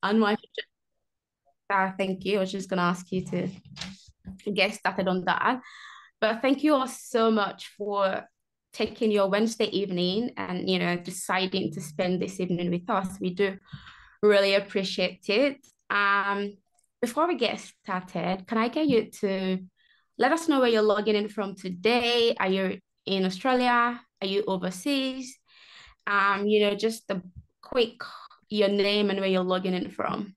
And my thank you. I was just gonna ask you to get started on that. But thank you all so much for taking your Wednesday evening and deciding to spend this evening with us. We do really appreciate it. Before we get started, can I get you to let us know where you're logging in from today? Are you in Australia? Are you overseas? Just a quick your name and where you're logging in from.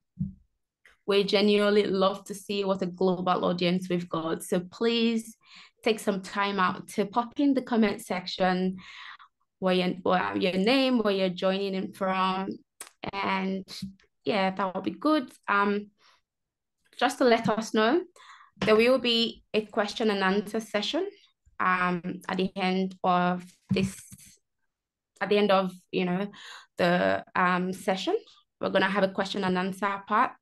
We genuinely love to see what a global audience we've got. So please take some time out to pop in the comment section where your name, where you're joining in from. And yeah, that will be good. Just to let us know, there will be a question and answer session at the end of this, at the end of the session. We're gonna have a question and answer part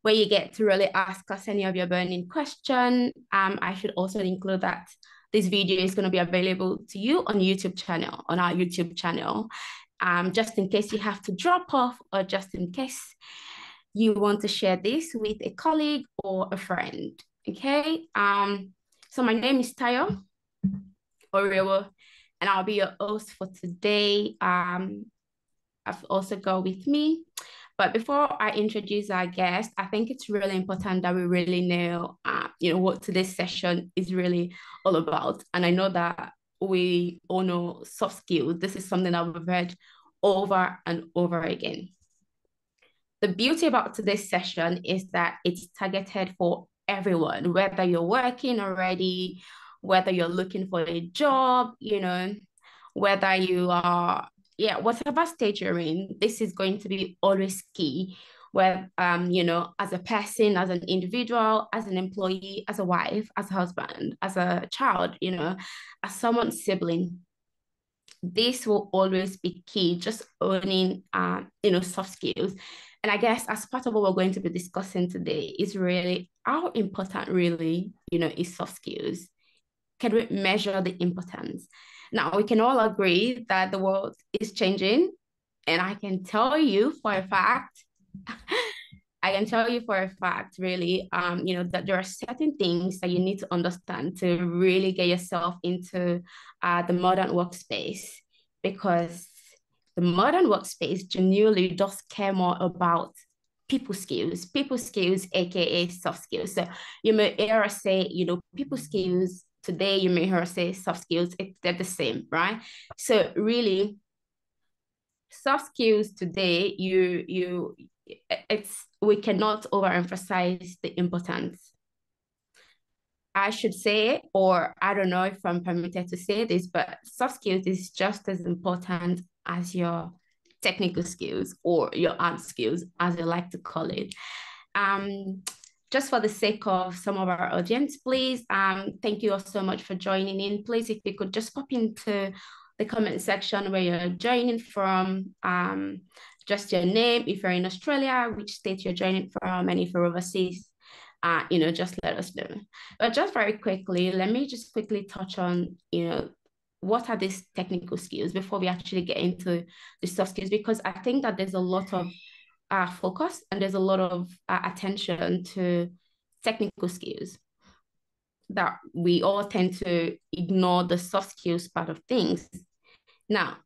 where you get to really ask us any of your burning question. I should also include that this video is going to be available to you on our YouTube channel, just in case you have to drop off or just in case you want to share this with a colleague or a friend, okay? So my name is Tayo Orewo, and I'll be your host for today. I've also got with me. But before I introduce our guest, I think it's really important that we really know, what today's session is really all about. And I know that we all know soft skills. This is something that we've heard over and over again. The beauty about today's session is that it's targeted for everyone, whether you're working already, whether you're looking for a job, whether you are whatever stage you're in, this is going to be always key. Where as a person, as an individual, as an employee, as a wife, as a husband, as a child, as someone's sibling, this will always be key. Just owning, soft skills. And I guess as part of what we're going to be discussing today is really how important really, is soft skills. Can we measure the importance? Now, we can all agree that the world is changing, and I can tell you for a fact, really, that there are certain things that you need to understand to really get yourself into the modern workspace, because the modern workspace genuinely does care more about people skills, aka soft skills. So you may hear us say, people skills. Today, you may hear us say soft skills, they're the same, right? So really, soft skills today, we cannot overemphasize the importance. I should say, or I don't know if I'm permitted to say this, but soft skills is just as important as your technical skills or your art skills, as I like to call it. Just for the sake of some of our audience, please, thank you all so much for joining in. Please, if you could just pop into the comment section where you're joining from, just your name, if you're in Australia, which state you're joining from, and if you're overseas, just let us know. But just very quickly, let me just quickly touch on, what are these technical skills before we actually get into the soft skills, because I think that there's a lot of focus and there's a lot of attention to technical skills, that we all tend to ignore the soft skills part of things. Now,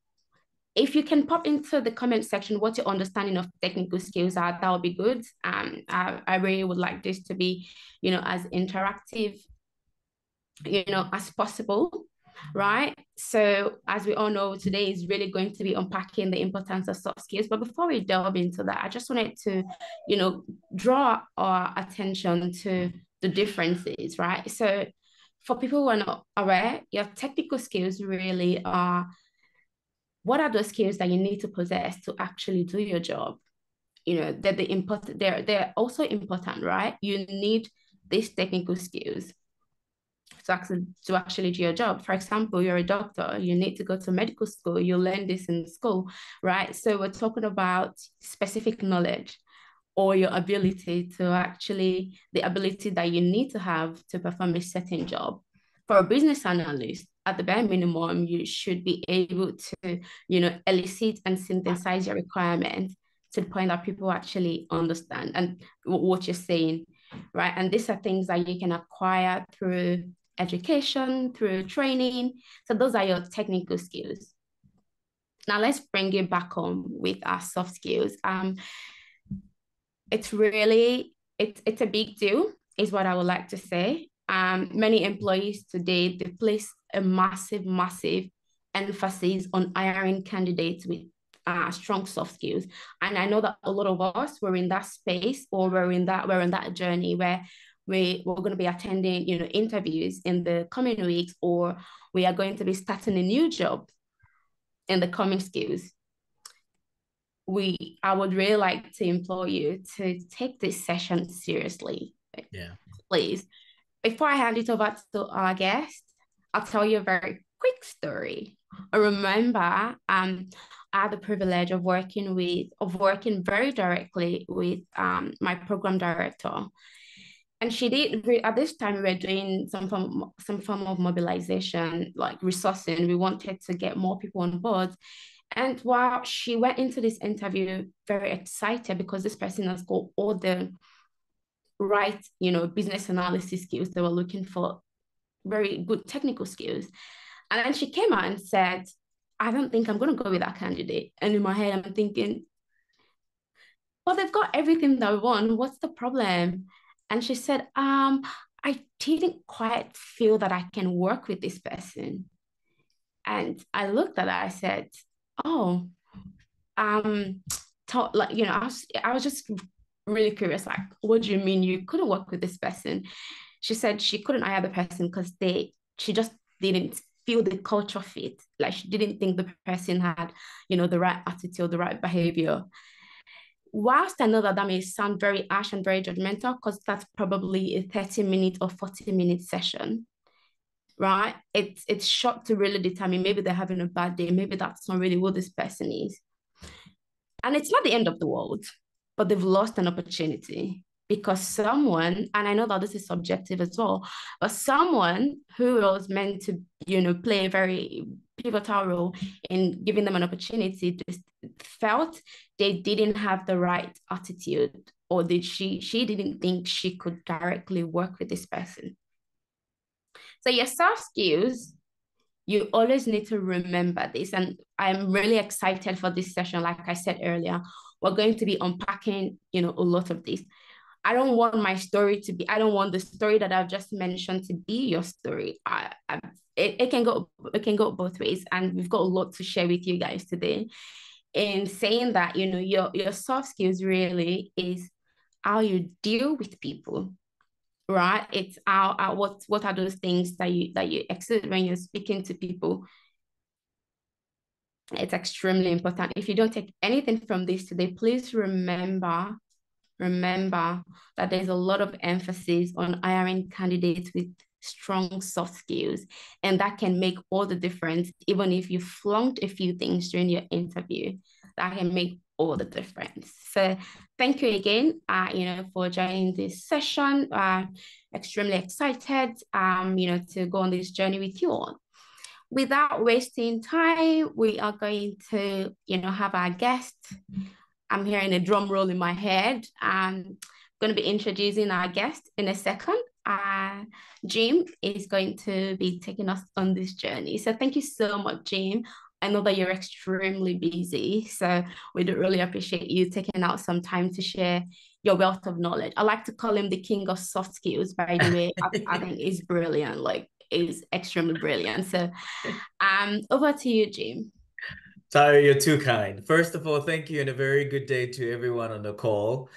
if you can pop into the comment section what your understanding of technical skills are, that would be good. I really would like this to be, as interactive, as possible, right? So as we all know, today is really going to be unpacking the importance of soft skills. But before we delve into that, I just wanted to, draw our attention to the differences, right? So for people who are not aware, your technical skills really are, what are those skills that you need to possess to actually do your job? They're also important, right? You need these technical skills to actually do your job. For example, you're a doctor, you need to go to medical school, you learn this in school, right? So we're talking about specific knowledge or your ability to actually, the ability that you need to have to perform a certain job. For a business analyst, at the bare minimum, you should be able to, elicit and synthesize your requirements to the point that people actually understand and what you're saying, right? And these are things that you can acquire through education, through training. So those are your technical skills. Now let's bring it back home with our soft skills. It's really it's a big deal, is what I would like to say. Many employees today, they place a massive emphasis on hiring candidates with strong soft skills. And I know that a lot of us were in that space, or we're in that journey where we're going to be attending, you know, interviews in the coming weeks, or we are going to be starting a new job in the coming skills. I would really like to implore you to take this session seriously. Yeah. Please. Before I hand it over to our guest, I'll tell you a very quick story. I remember I had the privilege of working very directly with my program director. And at this time we were doing some form of mobilization, like resourcing. We wanted to get more people on board. And while she went into this interview very excited because this person has got all the right, you know, business analysis skills they were looking for, very good technical skills. And then she came out and said, I don't think I'm going to go with that candidate. And in my head, I'm thinking, well, they've got everything that we want. What's the problem? And she said, I didn't quite feel that I can work with this person. And I looked at her, I said, oh, like, you know, I was just really curious, like, what do you mean you couldn't work with this person? She said she couldn't hire the person because she just didn't feel the culture fit. Like, she didn't think the person had, you know, the right attitude, the right behavior. Whilst I know that that may sound very harsh and very judgmental, because that's probably a 30-minute or 40-minute session, right? It's short to really determine, maybe they're having a bad day, maybe that's not really what this person is. And it's not the end of the world, but they've lost an opportunity because someone, and I know that this is subjective as well, but someone who was meant to, you know, play a very pivotal role in giving them an opportunity just felt they didn't have the right attitude, or she didn't think she could directly work with this person. So your soft skills, you always need to remember this. And I'm really excited for this session. Like I said earlier, we're going to be unpacking, you know, a lot of this. I don't want the story that I've just mentioned to be your story. It can go both ways. And we've got a lot to share with you guys today. In saying that, you know, your soft skills really is how you deal with people, right? It's what are those things that you exhibit when you're speaking to people. It's extremely important. If you don't take anything from this today, please remember that there's a lot of emphasis on hiring candidates with strong soft skills, and that can make all the difference. Even if you flunked a few things during your interview, that can make all the difference. So thank you again, you know, for joining this session. Extremely excited, you know, to go on this journey with you all. Without wasting time, we are going to, you know, have our guest. I'm hearing a drum roll in my head. I'm going to be introducing our guest in a second. Jim is going to be taking us on this journey. So thank you so much, Jim. I know that you're extremely busy, so we do really appreciate you taking out some time to share your wealth of knowledge. I like to call him the king of soft skills, by the way. I think he's brilliant, like is extremely brilliant. So over to you, Jim. Sorry, you're too kind. First of all, thank you and a very good day to everyone on the call.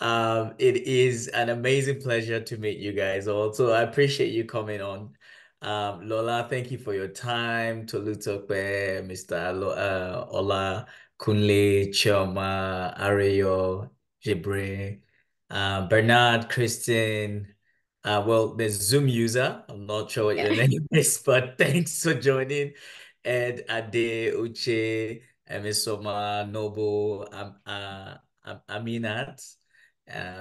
It is an amazing pleasure to meet you guys also. I appreciate you coming on. Lola, thank you for your time. Tolutope, Mr. Ola, Kunle, Chioma, Areyo, Jibre, Bernard, Christine. Well, there's Zoom user. I'm not sure what your name is, but thanks for joining. Ed, Ade, Uche, Emisoma, Noble, Aminat,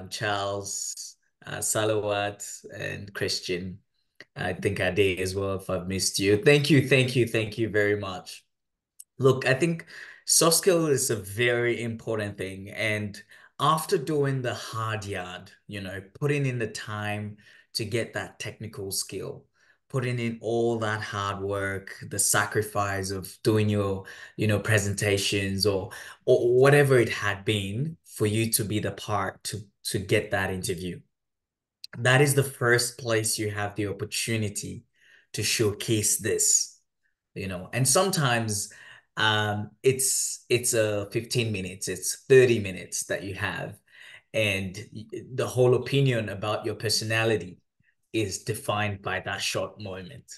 Charles, Salawat, and Christian. I think Ade as well, if I've missed you. Thank you very much. Look, I think Soft skill is a very important thing. And after doing the hard yard, putting in the time to get that technical skill, putting in all that hard work, the sacrifice of doing your, presentations or whatever it had been for you to be the part to get that interview. That is the first place you have the opportunity to showcase this, and sometimes it's a 15 minutes, it's 30 minutes that you have, and the whole opinion about your personality is defined by that short moment.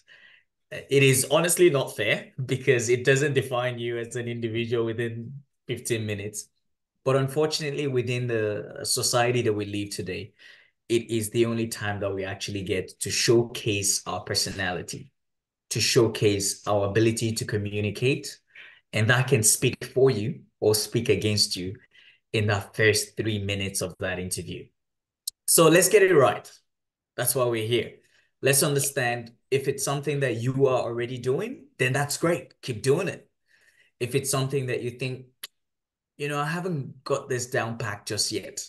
It is honestly not fair because it doesn't define you as an individual within 15 minutes. But unfortunately, within the society that we live today, it is the only time that we actually get to showcase our personality, to showcase our ability to communicate, and that can speak for you or speak against you in that first 3 minutes of that interview. So let's get it right. That's why we're here. Let's understand if it's something that you are already doing, then that's great. Keep doing it. If it's something that you think, I haven't got this down packed just yet,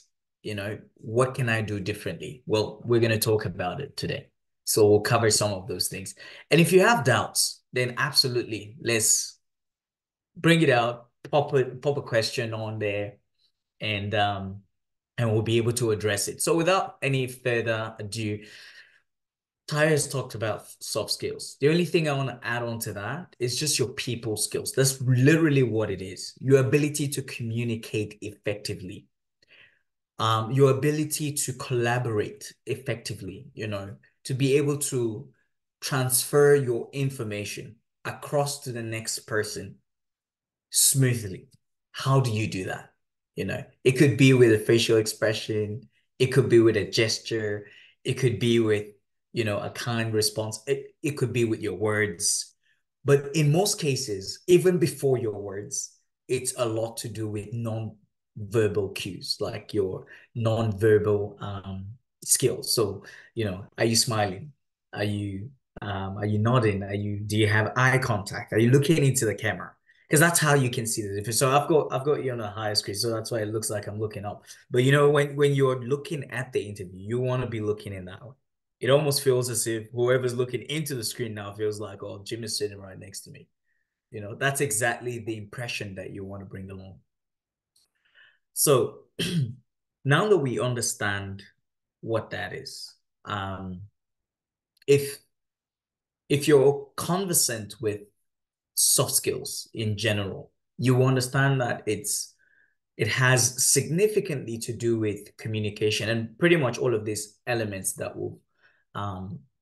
what can I do differently? Well, we're going to talk about it today. So we'll cover some of those things. And if you have doubts, then absolutely, let's bring it out, pop a question on there, and we'll be able to address it. So without any further ado, Ty has talked about soft skills. The only thing I want to add on to that is just your people skills. That's literally what it is. Your ability to communicate effectively. Your ability to collaborate effectively, to be able to transfer your information across to the next person smoothly. How do you do that? It could be with a facial expression, it could be with a gesture, it could be with, a kind response, it could be with your words. But in most cases, even before your words, it's a lot to do with non-verbal cues, like your non-verbal skills. So, are you smiling? Are you nodding? Do you have eye contact? Are you looking into the camera? Because that's how you can see the difference. So I've got you on a higher screen, so that's why it looks like I'm looking up. But when you're looking at the interview, you want to be looking in that way. It almost feels as if whoever's looking into the screen now feels like, oh, Jim is sitting right next to me. That's exactly the impression that you want to bring along. So now that we understand what that is, if you're conversant with soft skills in general, you understand that it has significantly to do with communication and pretty much all of these elements that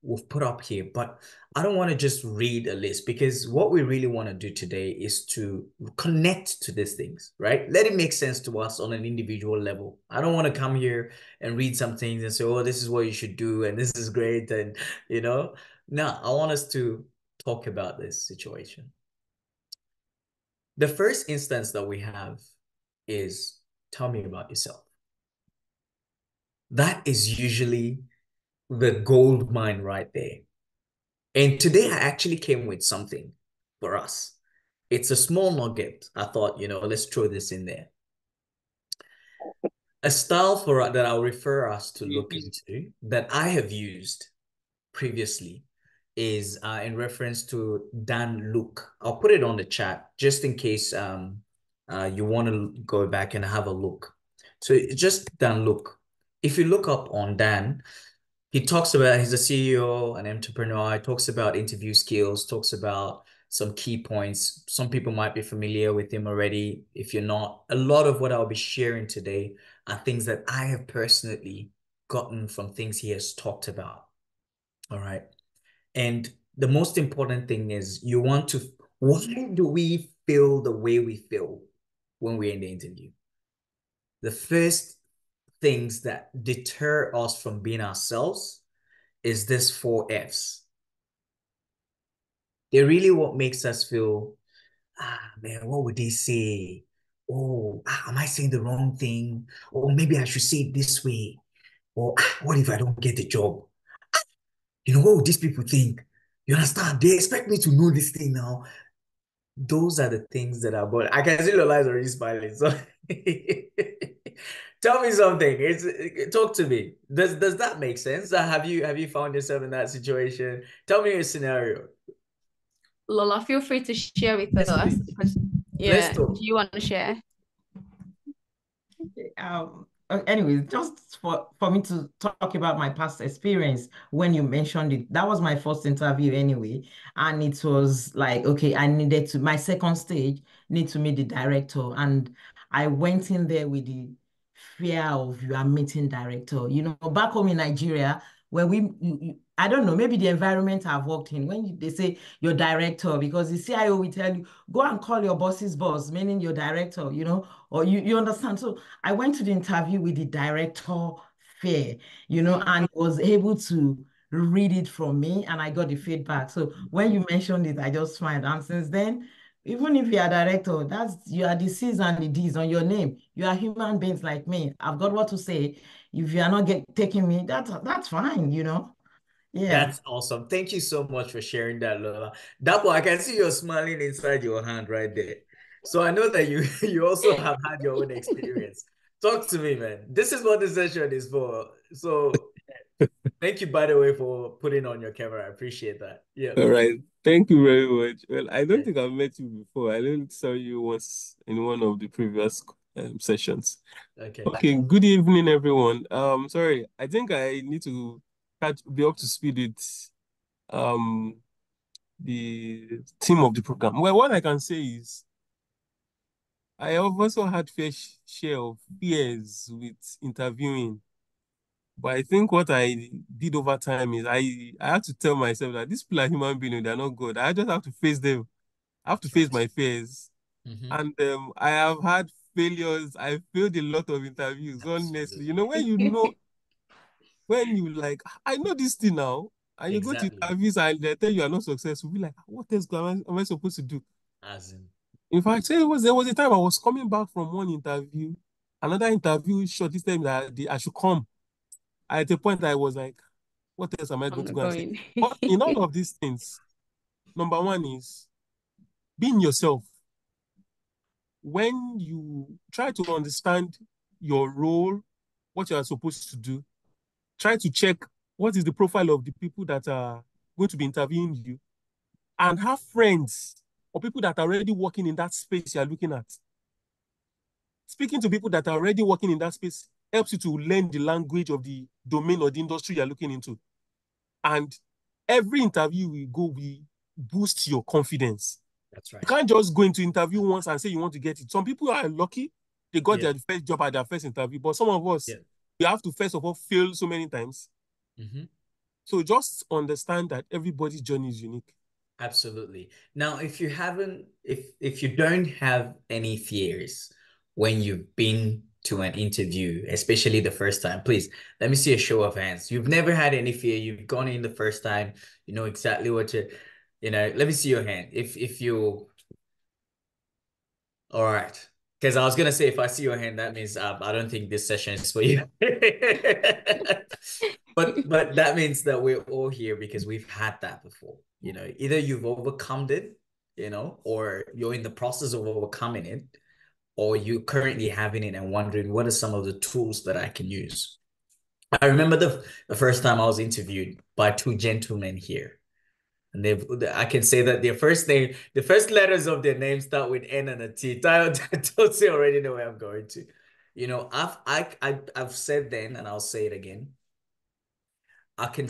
we've put up here. But I don't want to just read a list, because what we really want to do today is to connect to these things, right? Let it make sense to us on an individual level. I don't want to come here and read some things and say, oh, this is what you should do and this is great, and no, I want us to talk about this situation. The first instance that we have is, tell me about yourself. That is usually the gold mine right there. And today I actually came with something for us. It's a small nugget. I thought, let's throw this in there. A style that I'll refer us to look into that I have used previously is in reference to Dan Luke. I'll put it on the chat just in case you want to go back and have a look. So just Dan Luke. If you look up on Dan, he talks about, he's a CEO, an entrepreneur. He talks about interview skills, talks about some key points. Some people might be familiar with him already. If you're not, a lot of what I'll be sharing today are things that I have personally gotten from things he has talked about. All right. And the most important thing is why do we feel the way we feel when we're in the interview? The first things that deter us from being ourselves is this 4 Fs. They're really what makes us feel, man, what would they say? Oh, am I saying the wrong thing? Or maybe I should say it this way. Or what if I don't get the job? What would these people think? You understand? They expect me to know this thing now. those are the things that are boring. I can see your eyes already smiling. So tell me something. Talk to me. Does that make sense? Have you found yourself in that situation? Tell me a scenario. Lola, feel free to share with Yes, us. please. Let's Yeah, do talk. you want to share? Anyways, just for me to talk about my past experience when you mentioned it, that was my first interview anyway. And it was like, okay, I needed to, my second stage, need to meet the director. And I went in there with the fear of you are meeting director. You know, back home in Nigeria, when I don't know, maybe the environment I've worked in, when they say your director, because the CIO will tell you, go and call your boss's boss, meaning your director, you know, or you understand. So I went to the interview with the director fair, you know, and was able to read it from me and I got the feedback. So when you mentioned it, I just smiled. And since then, even if you are director, you are the C's and the D's on your name. You are human beings like me. I've got what to say. If you are not taking me, that's fine, you know. Yeah. That's awesome. Thank you so much for sharing that, Lola. Dapo, I can see you're smiling inside your hand right there. So I know that you you also have had your own experience. Talk to me, man. This is what this session is for. So thank you, by the way, for putting on your camera. I appreciate that. Yeah. All right. Thank you very much. Well, I don't Yeah. think I've met you before. I only saw you once in one of the previous sessions. Okay. Okay. Good evening, everyone. Sorry. I think I need to be up to speed with um the theme of the program. Well, what I can say is I have also had fair share of fears with interviewing. But I think what I did over time is I had to tell myself that these people are human beings, they're not God. I just have to face them. I have to That's face right. my fears. Mm-hmm. And I have had failures. I failed a lot of interviews, honestly. You know, Absolutely. when you like, I know this thing now, and you go to Exactly. interviews and they tell you are not successful, be like, what else am I supposed to do? As in, In fact, there was a time I was coming back from one interview, another interview shortlisted me that I should come. At a point, I was like, what else am I I'm going to not go and say? going. But in all of these things, number one is being yourself. When you try to understand your role, what you are supposed to do, try to check what is the profile of the people that are going to be interviewing you, and have friends or people that are already working in that space you are looking at. Speaking to people that are already working in that space helps you to learn the language of the domain or the industry you're looking into. And every interview we go, we boost your confidence. that's You right. can't just go into interview once and say you want to get it. Some people are lucky, they got Yeah. their first job at their first interview, but some of us, Yeah. we have to first of all fail so many times. Mm-hmm. So just understand that everybody's journey is unique. Absolutely. Now, if you don't have any fears when you've been to an interview, especially the first time, please let me see a show of hands. You've never had any fear. You've gone in the first time. You know exactly what let me see your hand. If you, all right. Because I was gonna say if I see your hand, that means I don't think this session is for you. But that means that we're all here because we've had that before. You know, either you've overcome it, or you're in the process of overcoming it, or you're currently having it and wondering what are some of the tools that I can use. I remember the first time I was interviewed by two gentlemen here. And I can say that their first name, the first letters of their name start with N and a T. I totally already know where I'm going to. I've said then, and I'll say it again. I can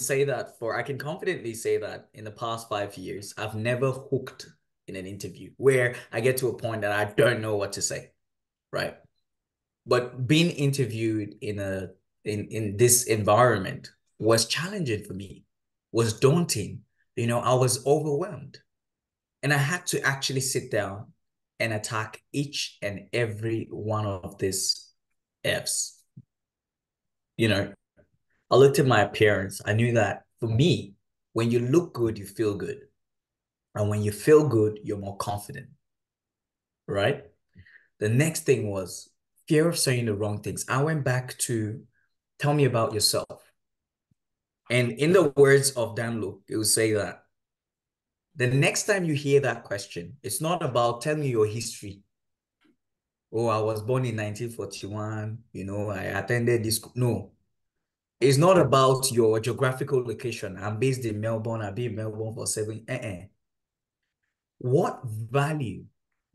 confidently say that in the past 5 years, I've never hooked in an interview where I get to a point that I don't know what to say, right? But being interviewed in this environment was challenging for me, was daunting. I was overwhelmed. And I had to actually sit down and attack each and every one of these F's. I looked at my appearance. I knew that for me, when you look good, you feel good. And when you feel good, you're more confident, right? The next thing was fear of saying the wrong things. I went back to tell me about yourself. And in the words of Dan Luke, it would say that The next time you hear that question, it's not about telling me your history. Oh, I was born in 1941, I attended this. No, it's not about your geographical location. I'm based in Melbourne. I've been in Melbourne for 7. What value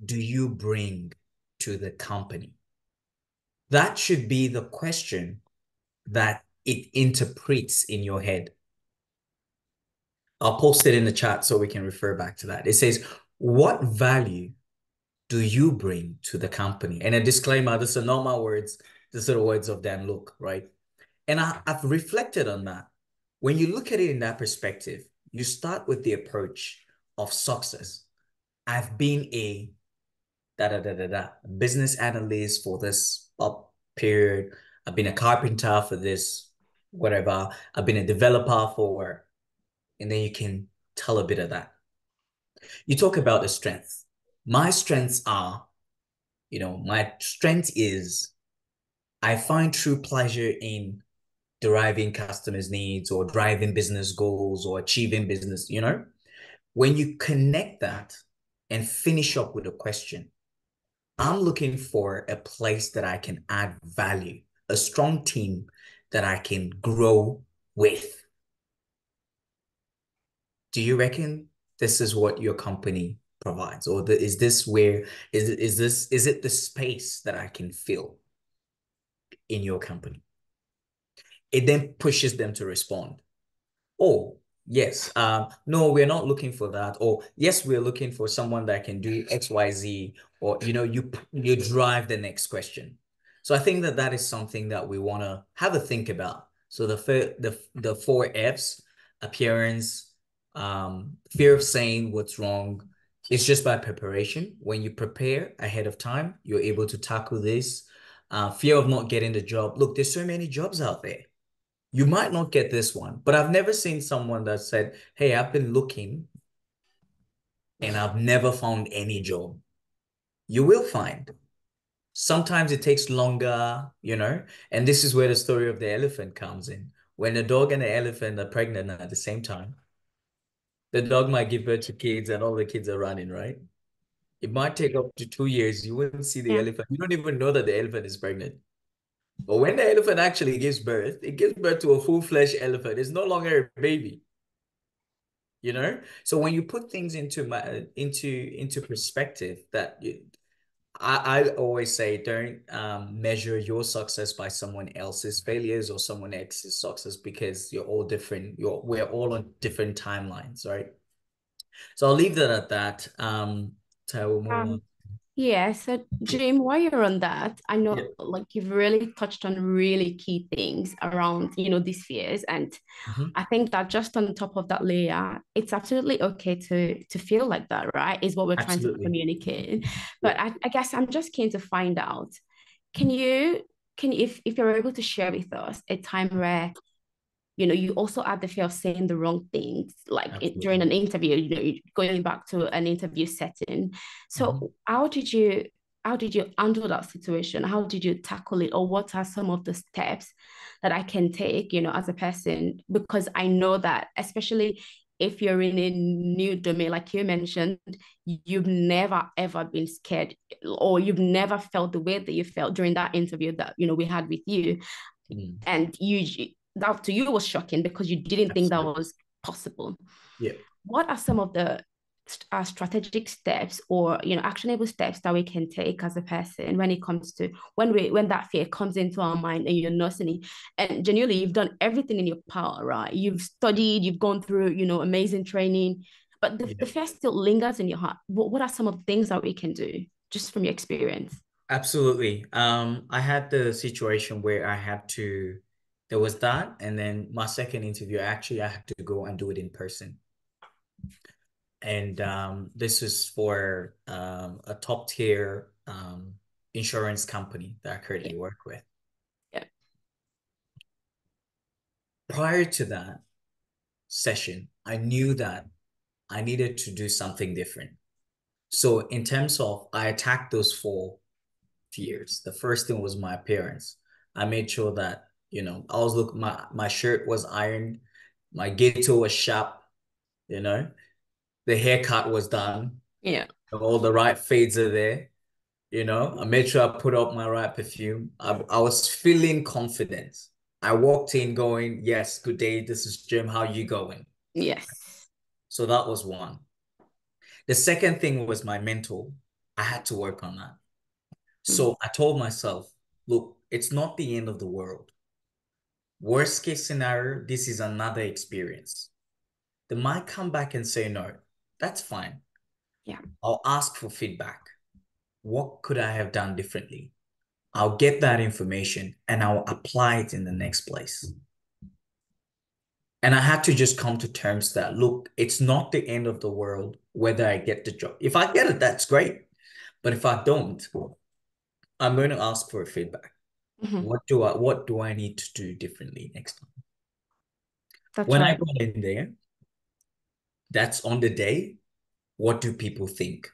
do you bring to the company? That should be the question that it interprets in your head. I'll post it in the chat so we can refer back to that. It says, what value do you bring to the company? And a disclaimer, this are not my words. These are the words of Dan Luk, right? And I've reflected on that. When you look at it in that perspective, you start with the approach of success. I've been a business analyst for this up period. I've been a carpenter for this, whatever. I've been a developer for, and then you can tell a bit of that. You talk about the strengths. My strengths are, my strength is I find true pleasure in deriving customers' needs or driving business goals or achieving business, When you connect that and finish up with a question, I'm looking for a place that I can add value, a strong team that I can grow with. Do you reckon this is what your company provides? Or is this where, is it the space that I can fill in your company? It then pushes them to respond. Oh, yes. No, we're not looking for that. Or yes, we're looking for someone that can do XYZ. Or you drive the next question. So I think that is something that we want to have a think about. So the 4 Fs: appearance, fear of saying what's wrong. It's just by preparation. When you prepare ahead of time, you're able to tackle this. Fear of not getting the job. Look, there's so many jobs out there. You might not get this one, but I've never seen someone that said, hey, I've been looking and I've never found any job. You will find. Sometimes it takes longer, and this is where the story of the elephant comes in. When the dog and the elephant are pregnant at the same time, the dog might give birth to kids and all the kids are running, right? It might take up to 2 years. You wouldn't see the elephant. You don't even know that the elephant is pregnant. But when the elephant actually gives birth, it gives birth to a full-fledged elephant. It's no longer a baby. So when you put things into perspective, that I always say, don't measure your success by someone else's failures or someone else's success, because you're all different. We're all on different timelines, right? So I'll leave that at that. We'll move on. Yeah, so Jim, while you're on that, I know you've really touched on really key things around, these fears. And I think that just on top of that layer, it's absolutely okay to feel like that, right? Is what we're trying to communicate. But I guess I'm just keen to find out, if you're able to share with us a time where you also had the fear of saying the wrong things, during an interview, going back to an interview setting. So how did you handle that situation? How did you tackle it? Or what are some of the steps that I can take, as a person? Because I know that, especially if you're in a new domain, like you mentioned, you've never, ever been scared, or you've never felt the way that you felt during that interview that, we had with you. And that to you was shocking because you didn't think that was possible. Yeah. What are some of the strategic steps or actionable steps that we can take as a person when it comes to when that fear comes into our mind and you're nursing it, and genuinely you've done everything in your power, right? You've studied, you've gone through amazing training, but the fear still lingers in your heart. What are some of the things that we can do, just from your experience? Absolutely. I had the situation where there was that, and then my second interview, I had to go and do it in person. And this is for a top tier insurance company that I currently work with. Yeah. Prior to that session, I knew that I needed to do something different. So in terms of, I attacked those 4 fears. The first thing was my appearance. I made sure that, I was my shirt was ironed, my gaiter was sharp, The The haircut was done. Yeah. All the right fades are there. I made sure I put up my right perfume. I was feeling confident. I walked in going, yes, good day. This is Jim. How you going? Yes. So that was one. The second thing was my mental. I had to work on that. So I told myself, look, it's not the end of the world. Worst case scenario, this is another experience. They might come back and say no. That's fine. Yeah. I'll ask for feedback. What could I have done differently? I'll get that information and I'll apply it in the next place. And I had to just come to terms that, look, it's not the end of the world whether I get the job. If I get it, that's great. But if I don't, I'm going to ask for feedback. Mhm. What do I need to do differently next time? That's When I right. got in there, that's on the day. What do people think?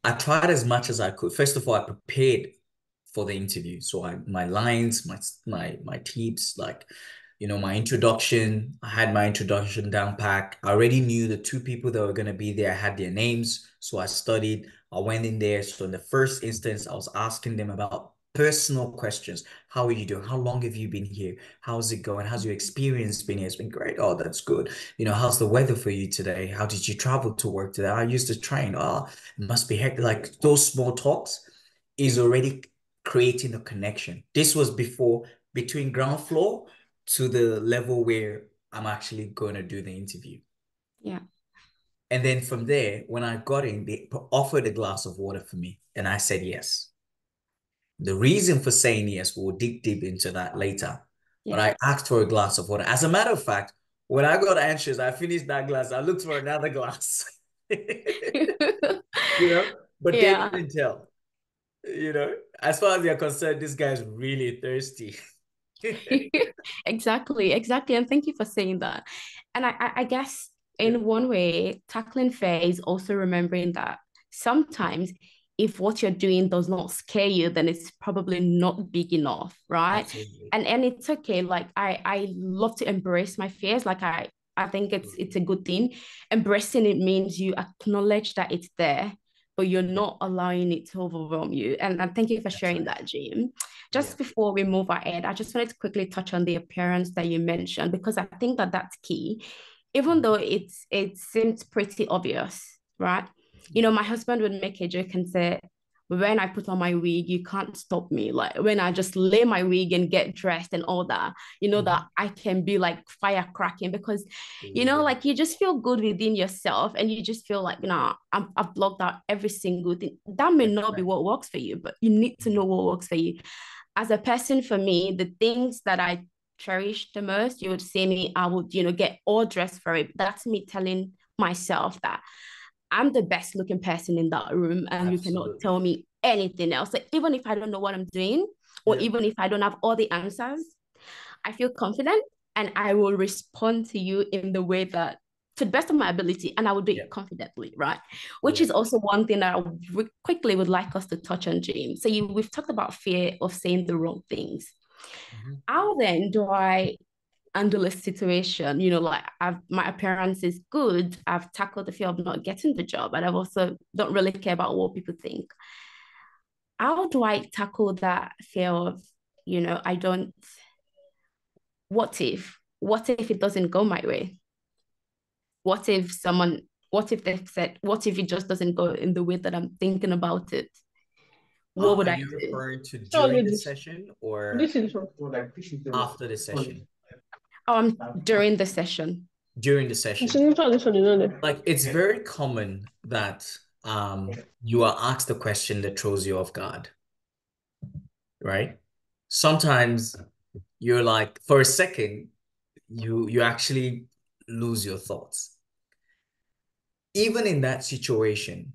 I tried as much as I could. First of all, I prepared for the interview. So my lines, my tips, like, my introduction. I had my introduction down pat. I already knew the two people that were going to be there. I had their names. So I studied. I went in there. So in the first instance, I was asking them about personal questions. How are you doing? How long have you been here? How's it going? How's your experience been here? It's been great. Oh, that's good. How's the weather for you today? How did you travel to work today? I used to train. Oh, it must be hectic. Like those small talks is already creating a connection. This was before between ground floor to the level where I'm actually going to do the interview. Yeah. And then from there, when I got in, they offered a glass of water for me, and I said yes. The reason for saying yes, we'll dig deep into that later. Yeah. But I asked for a glass of water. As a matter of fact, when I got anxious, I finished that glass. I looked for another glass. But they Yeah. couldn't tell. As far as they're concerned, this guy's really thirsty. Exactly. And thank you for saying that. And I guess in one way, tackling fear is also remembering that sometimes if what you're doing does not scare you, then it's probably not big enough, right? Absolutely. And it's okay. Like I love to embrace my fears. Like I think it's a good thing. Embracing it means you acknowledge that it's there, but you're not allowing it to overwhelm you. And thank you for sharing that, Jim. Just before we move ahead, I just wanted to quickly touch on the appearance that you mentioned, because I think that that's key. Even though it seems pretty obvious, right? My husband would make a joke and say, when I put on my wig, you can't stop me. Like when I just lay my wig and get dressed and all that, that I can be like firecracking because, like you just feel good within yourself and you just feel like, I've blocked out every single thing. That may not be what works for you, but you need to know what works for you. As a person, for me, the things that I cherish the most, you would see me, I would, get all dressed for it. That's me telling myself that I'm the best looking person in that room and you cannot tell me anything else. Like, even if I don't know what I'm doing, or even if I don't have all the answers, I feel confident and I will respond to you in the way that, to the best of my ability, and I will do it confidently, right? Which is also one thing that I quickly would like us to touch on, James. So we've talked about fear of saying the wrong things. How then do I handle a situation, like my appearance is good, I've tackled the fear of not getting the job, and I've also don't really care about what people think. How do I tackle that fear of, I don't, what if it doesn't go my way? What if they've said, what if it just doesn't go in the way that I'm thinking about it? What would I do? Are you referring to during the session or after the session? During the session. During the session. Like it's very common that you are asked a question that throws you off guard, right? Sometimes you're like, for a second, you actually lose your thoughts. Even in that situation,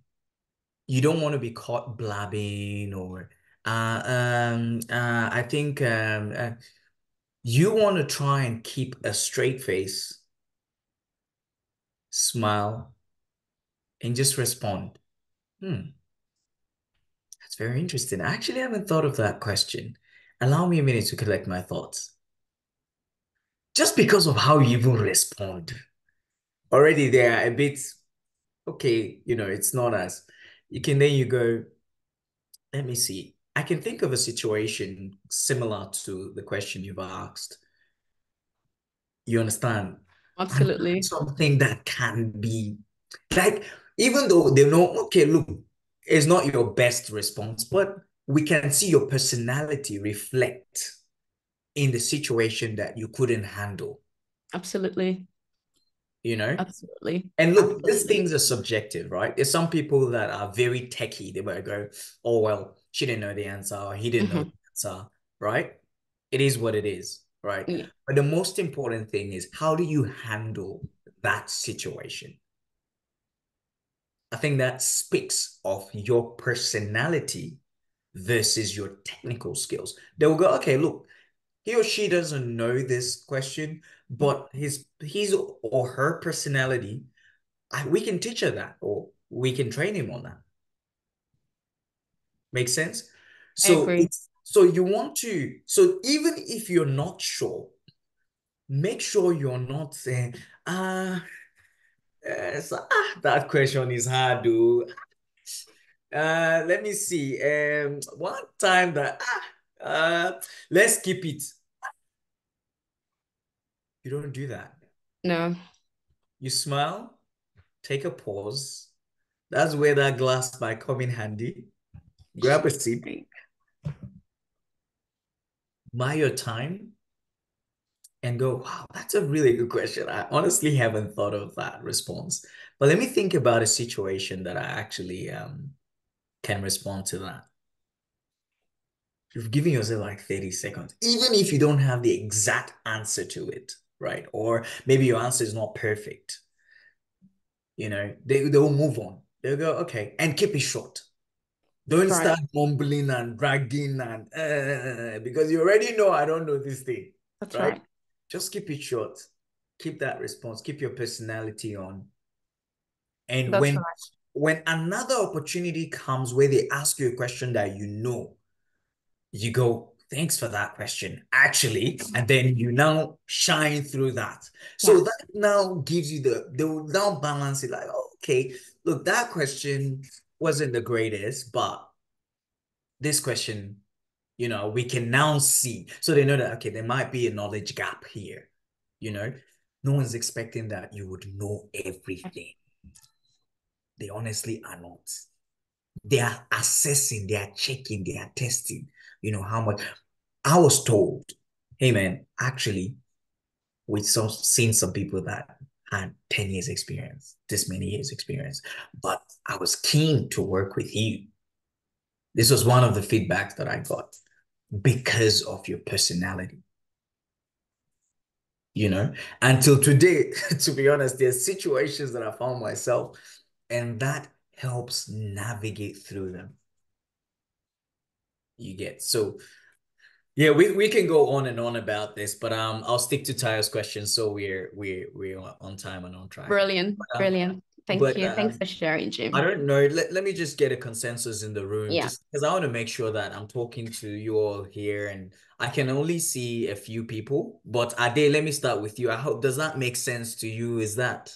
you don't want to be caught blabbing or I think you want to try and keep a straight face, smile, and just respond. That's very interesting. I actually haven't thought of that question. Allow me a minute to collect my thoughts. Just because of how you even respond, already they are a bit okay, it's not as, you can then you go, let me see. I can think of a situation similar to the question you've asked. You understand? And Absolutely. something that can be like, even though they know, okay, look, it's not your best response, but we can see your personality reflect in the situation that you couldn't handle, Absolutely. you know? Absolutely. And look, these Absolutely. things are subjective, right? There's some people that are very techie. They might go, oh, well, she didn't know the answer, or he didn't know Mhm. the answer, right? It is what it is, right? Yeah, But the most important thing is, how do you handle that situation? I think that speaks of your personality versus your technical skills. They will go, okay, look, he or she doesn't know this question, but his or her personality, we can teach her that, or we can train him on that. Make sense? I So agree. it's so you want to, so even if you're not sure, make sure you're not saying, that question is hard, dude. Let me see. One time that let's keep it. You don't do that. No. You smile, take a pause. That's where that glass might come in handy. Grab a sip, Right. buy your time, and go, wow, that's a really good question. I honestly haven't thought of that response. But let me think about a situation that I actually can respond to that. You've given yourself like 30 seconds, even if you don't have the exact answer to it, right? Or maybe your answer is not perfect. They'll move on. They'll go, okay, and keep it short. Don't Right. start mumbling and dragging and because you already know I don't know this thing, That's right? right. Just keep it short. Keep that response. Keep your personality on. And That's when another opportunity comes where they ask you a question that you go, thanks for that question, actually, and then you now shine through that. So Yeah. that now gives you they will now balance it like, oh, okay, look, that question wasn't the greatest, but this question, we can now see. So they know that, okay, there might be a knowledge gap here, you know? No one's expecting that you would know everything. They honestly are not. They are assessing, they are checking, they are testing, how much. I was told, hey man, actually, we saw seen some people that had 10 years experience, this many years experience, but I was keen to work with you. This was one of the feedbacks that I got because of your personality. Until today, to be honest, there's situations that I found myself, and that helps navigate through them. You get so yeah, we can go on and on about this, but I'll stick to Tayo's questions so we're on time and on track. Brilliant. Brilliant. Thank But you. Thanks for sharing, I Jim. don't know. Let me just get a consensus in the room, Yeah. just because I want to make sure that I'm talking to you all here, and I can only see a few people. But Ade, let me start with you. I hope, does that make sense to you? Is that?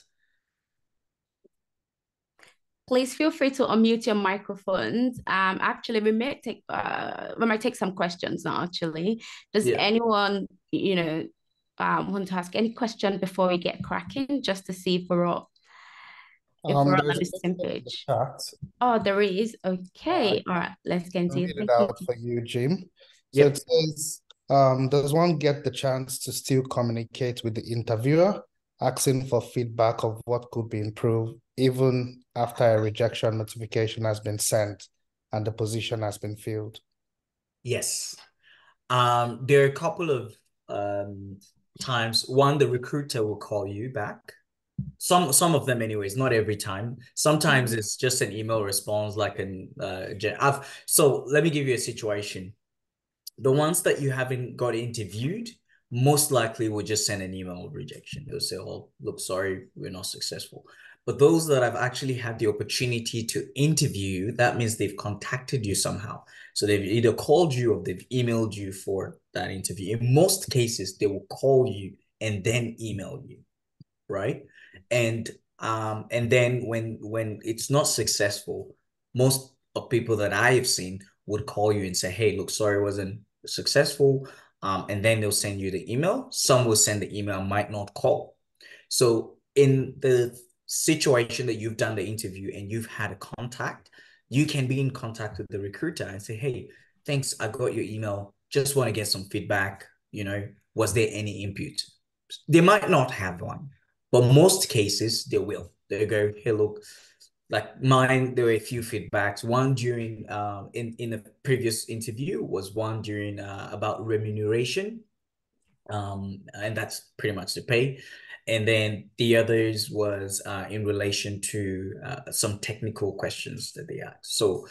Please feel free to unmute your microphones. Actually, we might take some questions now, actually. Does Yeah. anyone, want to ask any question before we get cracking, just to see if we're all on There's the a same question in the page? chat. Oh, there is. I Okay. All right. Let's get into can it. read it Thank you. out for you, Jim. So Yep. it says, does one get the chance to still communicate with the interviewer, asking for feedback of what could be improved, even after a rejection notification has been sent and the position has been filled? Yes. There are a couple of times. One, the recruiter will call you back. Some of them anyways, not every time. Sometimes it's just an email response, like so let me give you a situation. The ones that you haven't got interviewed, most likely will just send an email of rejection. They'll say, oh, look, sorry, we're not successful. But those that have actually had the opportunity to interview, that means they've contacted you somehow. So they've either called you or they've emailed you for that interview. In most cases, they will call you and then email you, right? And And then when it's not successful, most of people that I have seen would call you and say, hey, look, sorry, it wasn't successful. And then they'll send you the email. Some will send the email, might not call. So in the situation that you've done the interview and you've had a contact, you can be in contact with the recruiter and say, hey, thanks, I got your email. Just want to get some feedback. Was there any input? They might not have one, but most cases they will. They go, hey, look, like mine, there were a few feedbacks. One during in a previous interview was one during about remuneration. And that's pretty much the pay. And then the others was in relation to some technical questions that they asked. So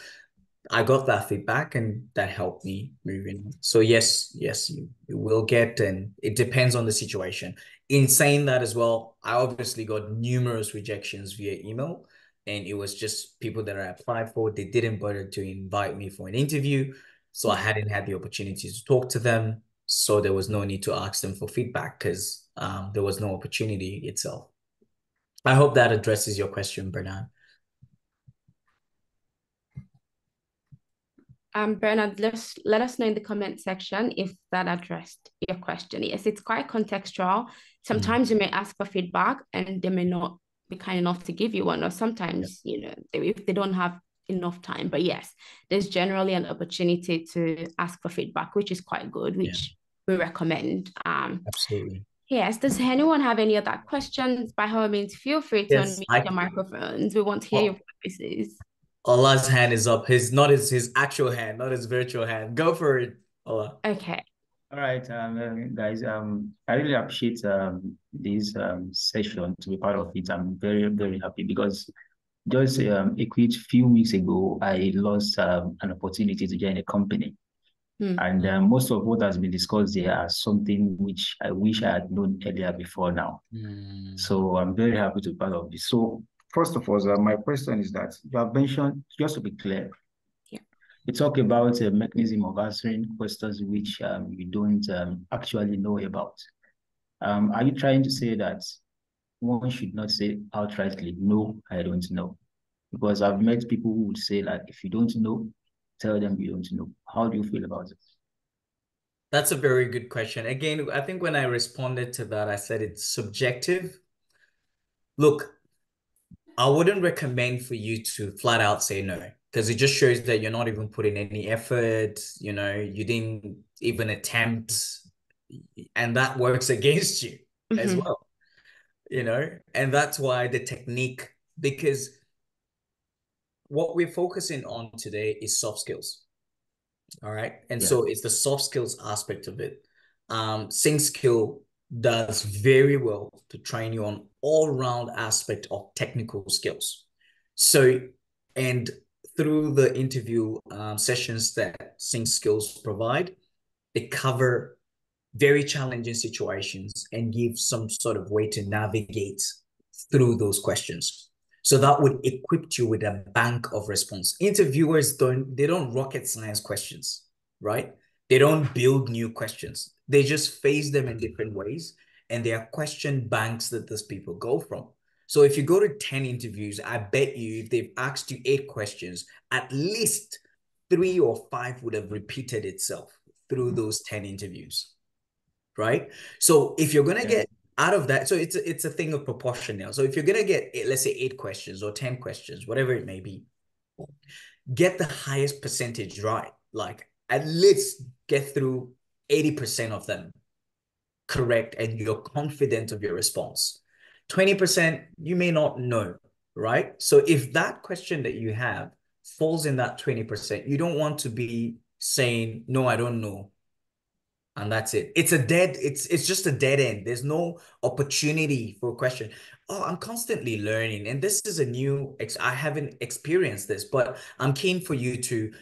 I got that feedback and that helped me moving. So yes, you will get, and it depends on the situation. In saying that as well, I obviously got numerous rejections via email, and it was just people that I applied for. They didn't bother to invite me for an interview. So I hadn't had the opportunity to talk to them. So there was no need to ask them for feedback because there was no opportunity itself. I hope that addresses your question, Bernard. Bernard, let us know in the comment section if that addressed your question. Yes, it's quite contextual. Sometimes you may ask for feedback and they may not be kind enough to give you one, or sometimes, if they don't have enough time. But yes, there's generally an opportunity to ask for feedback, which is quite good, which we recommend. Absolutely. Yes. Does anyone have any other questions? By all means, feel free to unmute your microphones. We want to hear your voices. Allah's hand is up. Not his actual hand, not his virtual hand. Go for it, Allah. Okay. All right, guys. I really appreciate this session to be part of it. I'm very, very happy because just a quick few weeks ago, I lost an opportunity to join a company. And most of what has been discussed there are something which I wish I had known earlier before now. So I'm very happy to be part of this. So first of all, my question is that you have mentioned, just to be clear, you talk about a mechanism of answering questions which you don't actually know about. Are you trying to say that one should not say outrightly, no, I don't know? Because I've met people who would say, like, if you don't know, tell them you don't know. How do you feel about it? That's a very good question. Again, I think when I responded to that, I said it's subjective. Look, I wouldn't recommend for you to flat out say no, because it just shows that you're not even putting any effort, you didn't even attempt, and that works against you as well, and that's why the technique, because what we're focusing on today is soft skills. All right. And so it's the soft skills aspect of it. SyncSkill does very well to train you on all-round aspect of technical skills. So, and through the interview sessions that SyncSkills provide, they cover very challenging situations and give some sort of way to navigate through those questions. So that would equip you with a bank of response. Interviewers don't rocket science questions, right? They don't build new questions. They just phase them in different ways. And there are question banks that those people go from. So if you go to 10 interviews, I bet you if they've asked you 8 questions, at least 3 or 5 would have repeated itself through those 10 interviews, right? So if you're going to get out of that, so it's a thing of proportion now. So if you're going to get, let's say 8 questions or 10 questions, whatever it may be, get the highest percentage right. Like at least get through 80% of them correct and you're confident of your response. 20%, you may not know, right? So if that question that you have falls in that 20%, you don't want to be saying, no, I don't know. And that's it. It's just a dead end. There's no opportunity for a question. Oh, I'm constantly learning. And this is I haven't experienced this, but I'm keen for you to,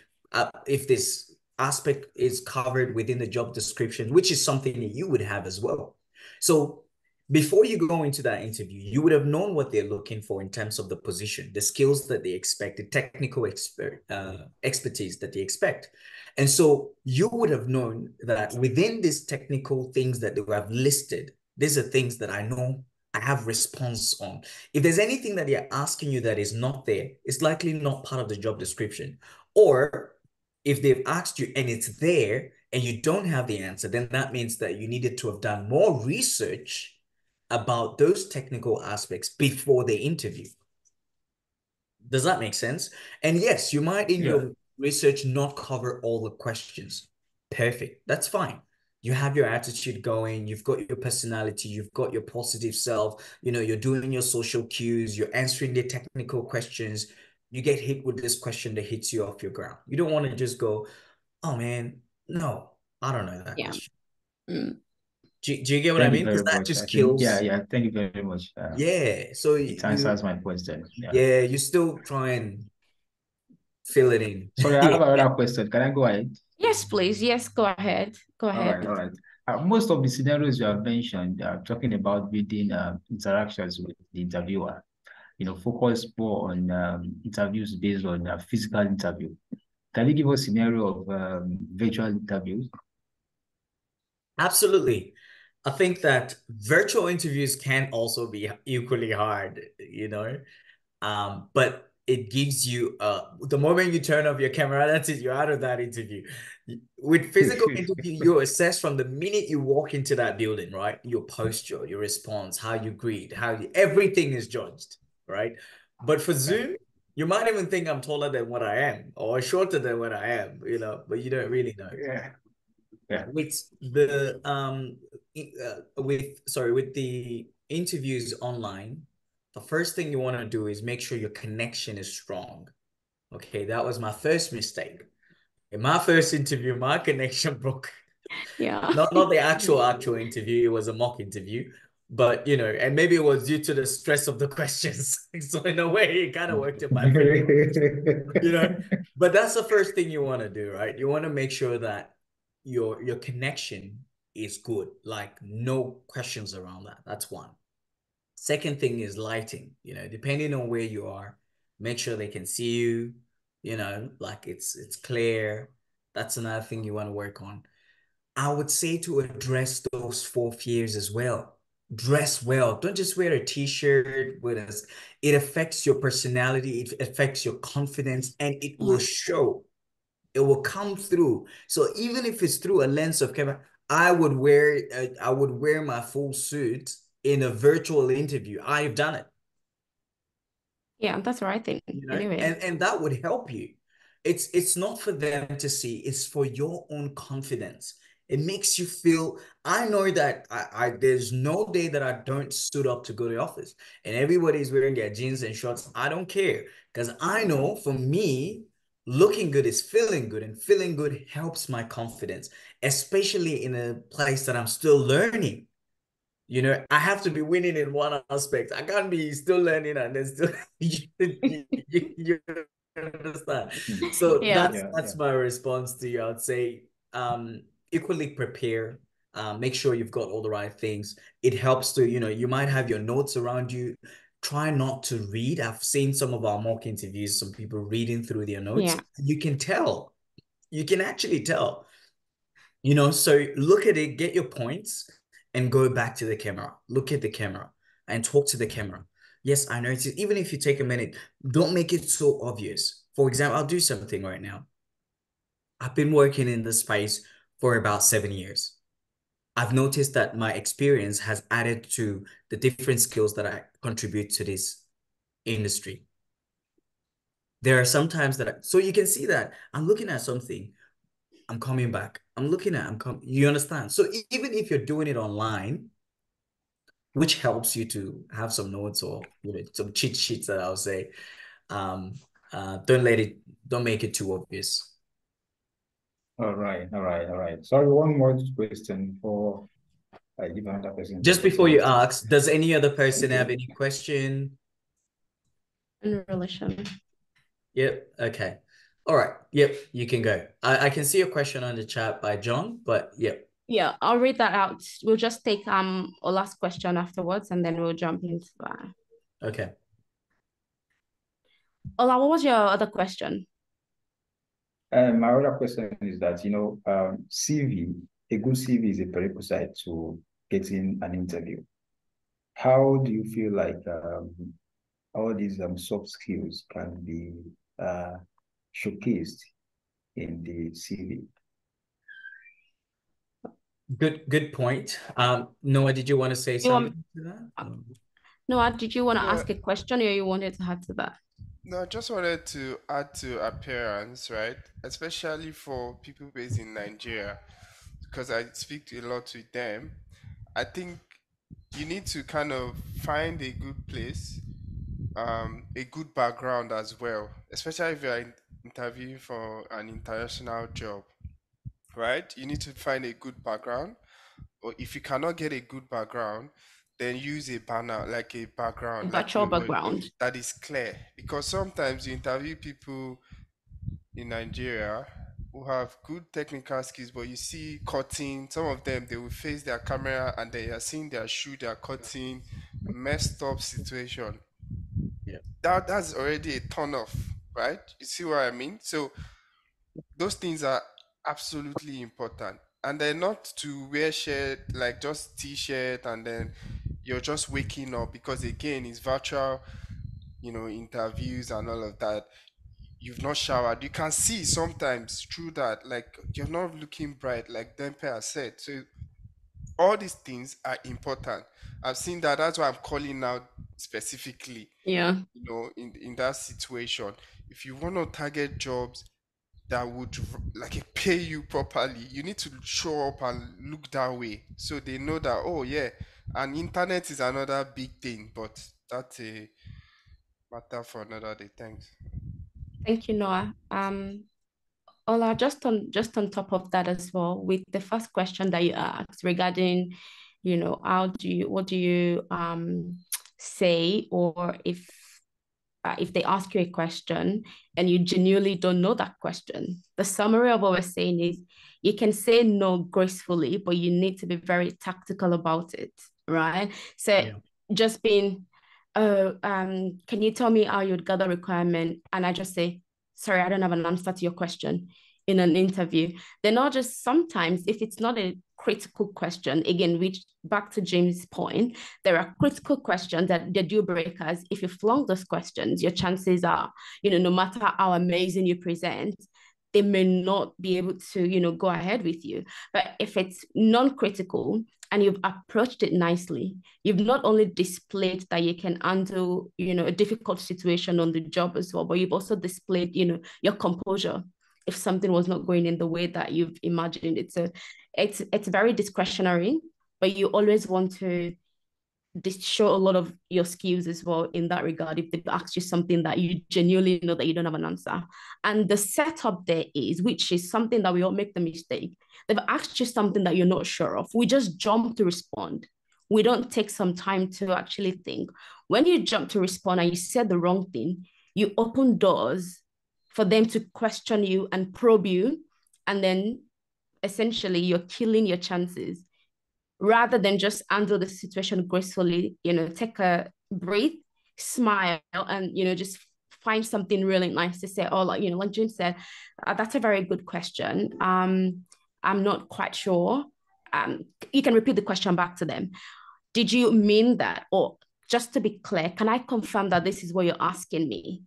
if this aspect is covered within the job description, which is something that you would have as well. So before you go into that interview, you would have known what they're looking for in terms of the position, the skills that they expect, the technical expertise that they expect. And so you would have known that within these technical things that they have listed, these are things that I know I have response on. If there's anything that they're asking you that is not there, it's likely not part of the job description. Or if they've asked you and it's there and you don't have the answer, then that means that you needed to have done more research about those technical aspects before the interview. Does that make sense? And yes, you might in your research not cover all the questions. Perfect. That's fine. You have your attitude going, you've got your personality, you've got your positive self, you're doing your social cues, you're answering the technical questions. You get hit with this question that hits you off your ground. You don't want to just go, oh man, no, I don't know that question. Mm. Do you get what I mean? Because that just kills. Yeah. Thank you very much. Yeah. So it answers my question. Yeah, you still try and fill it in. Sorry, I have another question. Can I go ahead? Yes, please. Yes, go ahead. Go ahead. All right. Most of the scenarios you have mentioned are talking about building interactions with the interviewer. Focus more on interviews based on a physical interview. Can you give a scenario of virtual interviews? Absolutely. I think that virtual interviews can also be equally hard, but it gives you the moment you turn off your camera, that's it, you're out of that interview. With physical interview, you're assessed from the minute you walk into that building, right? Your posture, your response, how you greet, everything is judged, right? But for Zoom, you might even think I'm taller than what I am or shorter than what I am, but you don't really know. With the with the interviews online, the first thing you want to do is make sure your connection is strong. Okay, that was my first mistake. In my first interview, my connection broke. Yeah. Not the actual interview, it was a mock interview. But and maybe it was due to the stress of the questions. So in a way, it kind of worked in my favor. But that's the first thing you want to do, right? You want to make sure that your connection is good, like no questions around that. That's one. Second thing is lighting, depending on where you are, make sure they can see you, like it's clear. That's another thing you want to work on. I would say to address those 4 fears as well. Dress well. Don't just wear a t-shirt with us. It affects your personality. It affects your confidence, and it will show. It will come through. So even if it's through a lens of camera, I would wear my full suit in a virtual interview. I've done it. Yeah, that's the right thing. Anyway. And that would help you. It's not for them to see, it's for your own confidence. It makes you feel, I know that there's no day that I don't suit up to go to the office and everybody's wearing their jeans and shorts. I don't care, because I know for me, looking good is feeling good, and feeling good helps my confidence, especially in a place that I'm still learning. I have to be winning in one aspect. I can't be still learning and then still you understand. So that's my response to you. I'd say equally prepare. Make sure you've got all the right things. It helps to, you might have your notes around you. Try not to read. I've seen some of our mock interviews, some people reading through their notes. Yeah. You can tell. You can actually tell. So look at it, get your points, and go back to the camera. Look at the camera and talk to the camera. Yes, I know. Even if you take a minute, don't make it so obvious. For example, I'll do something right now. I've been working in this space for about 7 years. I've noticed that my experience has added to the different skills that I contribute to this industry. There are some times so you can see that I'm looking at something, I'm coming back. You understand? So even if you're doing it online, which helps you to have some notes or some cheat sheets that I'll say, don't make it too obvious. All right. Sorry, one more question for I give another person. Just before you ask, does any other person have any question? In relation. Yep. Okay. All right. Yep. You can go. I can see a question on the chat by John, but yep. Yeah, I'll read that out. We'll just take a last question afterwards, and then we'll jump into that. Okay. Ola, what was your other question? My other question is that, CV, a good CV is a prerequisite to getting an interview. how do you feel like all these soft skills can be showcased in the CV? Good point. Noah, did you want to say something to that? Noah, did you want to Yeah. ask a question, or you wanted to add to that? No, I just wanted to add to appearance, right? Especially for people based in Nigeria, because I speak a lot with them. I think you need to kind of find a good place, a good background as well, especially if you're interviewing for an international job, right? You need to find a good background, or if you cannot get a good background, then use a banner, like a background, like Virtual background. that is clear. Because sometimes you interview people in Nigeria who have good technical skills, but you see cutting, some of them, they will face their camera and they are seeing their shoe, they are cutting, messed up situation. Yeah. That's already a turn off, right? You see what I mean? So those things are absolutely important. And then not to wear shirt, like just t-shirt, and then you're just waking up, because again, it's virtual, interviews and all of that. You've not showered. You can see sometimes through that, like you're not looking bright, like Dempe has said. So all these things are important. I've seen that. That's why I'm calling out specifically, Yeah. in that situation. If you want to target jobs that would like pay you properly, you need to show up and look that way, so they know that, oh yeah. And internet is another big thing, but that's a matter for another day. Thanks. Thank you, Noah. Ola, just on top of that as well, with the first question that you asked regarding, what do you say, or if they ask you a question and you genuinely don't know that question, the summary of what we're saying is you can say no gracefully, but you need to be very tactical about it, right? So just being, can you tell me how you'd gather requirement? And I just say, sorry, I don't have an answer to your question in an interview. They're not just, sometimes if it's not a critical question, again, which back to James' point, there are critical questions that they're deal breakers. If you flunk those questions, your chances are, no matter how amazing you present, they may not be able to, go ahead with you. But if it's non-critical and you've approached it nicely, you've not only displayed that you can handle, a difficult situation on the job as well, but you've also displayed, your composure if something was not going in the way that you've imagined it. So it's very discretionary, but you always want to show a lot of your skills as well in that regard if they ask you something that you genuinely know that you don't have an answer. And the setup there is, which is something that we all make the mistake. They've asked you something that you're not sure of. We just jump to respond. We don't take some time to actually think. When you jump to respond and you said the wrong thing, you open doors for them to question you and probe you. And then essentially you're killing your chances. Rather than just handle the situation gracefully, take a breath, smile, and, just find something really nice to say. Oh, like Jim said, that's a very good question. I'm not quite sure. You can repeat the question back to them. Did you mean that? Or just to be clear, can I confirm that this is what you're asking me?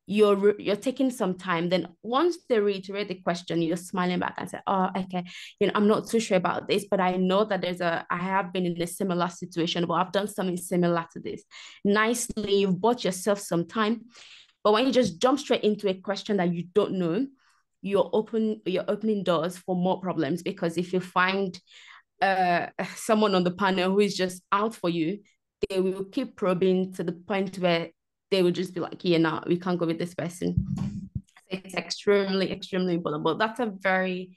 You're taking some time. Then once they reiterate the question, you're smiling back and say, oh, okay, I'm not too sure about this, but I know that I have been in a similar situation, but I've done something similar to this. Nicely, you've bought yourself some time. But when you just jump straight into a question that you don't know, you're opening doors for more problems, because if you find someone on the panel who is just out for you, they will keep probing to the point where they would just be like, yeah, no, we can't go with this person. It's extremely, extremely important. But that's a very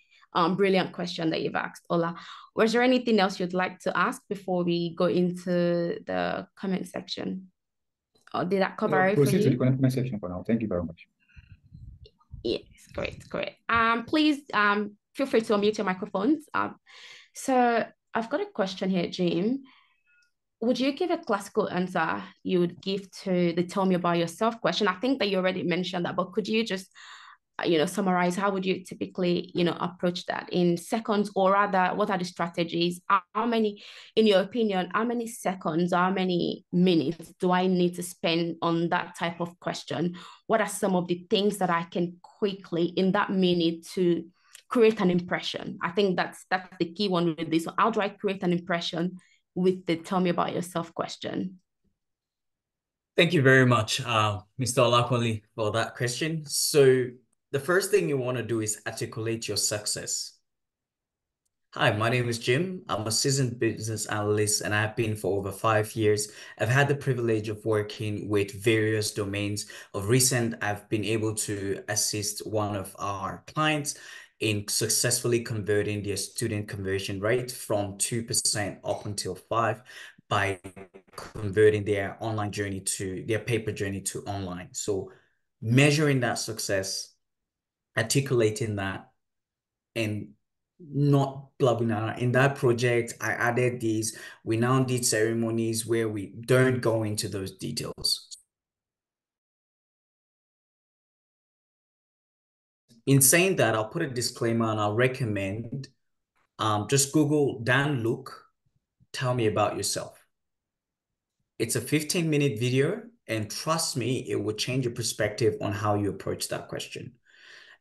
brilliant question that you've asked, Ola. Was there anything else you'd like to ask before we go into the comment section? Or did that cover it for Proceed to the you? comment section for now. Thank you very much. Yes, great. Please feel free to unmute your microphones. So I've got a question here, Jim. Would you give a classical answer you would give to the tell me about yourself question? I think that you already mentioned that, but could you just summarize, how would you typically, approach that in seconds, or rather, what are the strategies? How many, in your opinion, how many seconds, how many minutes do I need to spend on that type of question? What are some of the things that I can quickly in that minute to create an impression? I think that's the key one with this. So how do I create an impression with the tell me about yourself question? Thank you very much, Mr. Olakunle, for that question. So the first thing you want to do is articulate your success. Hi, my name is Jim. I'm a seasoned business analyst and I've been for over 5 years. I've had the privilege of working with various domains. Of recent, I've been able to assist one of our clients in successfully converting their student conversion rate from 2% up until 5% by converting their online journey to their paper journey to online. So measuring that success, articulating that, and not blabbing around. In that project, I added these. We now did ceremonies where we don't go into those details. In saying that, I'll put a disclaimer and I'll recommend just Google Dan Luke, tell me about yourself. It's a 15-minute video, and trust me, it will change your perspective on how you approach that question.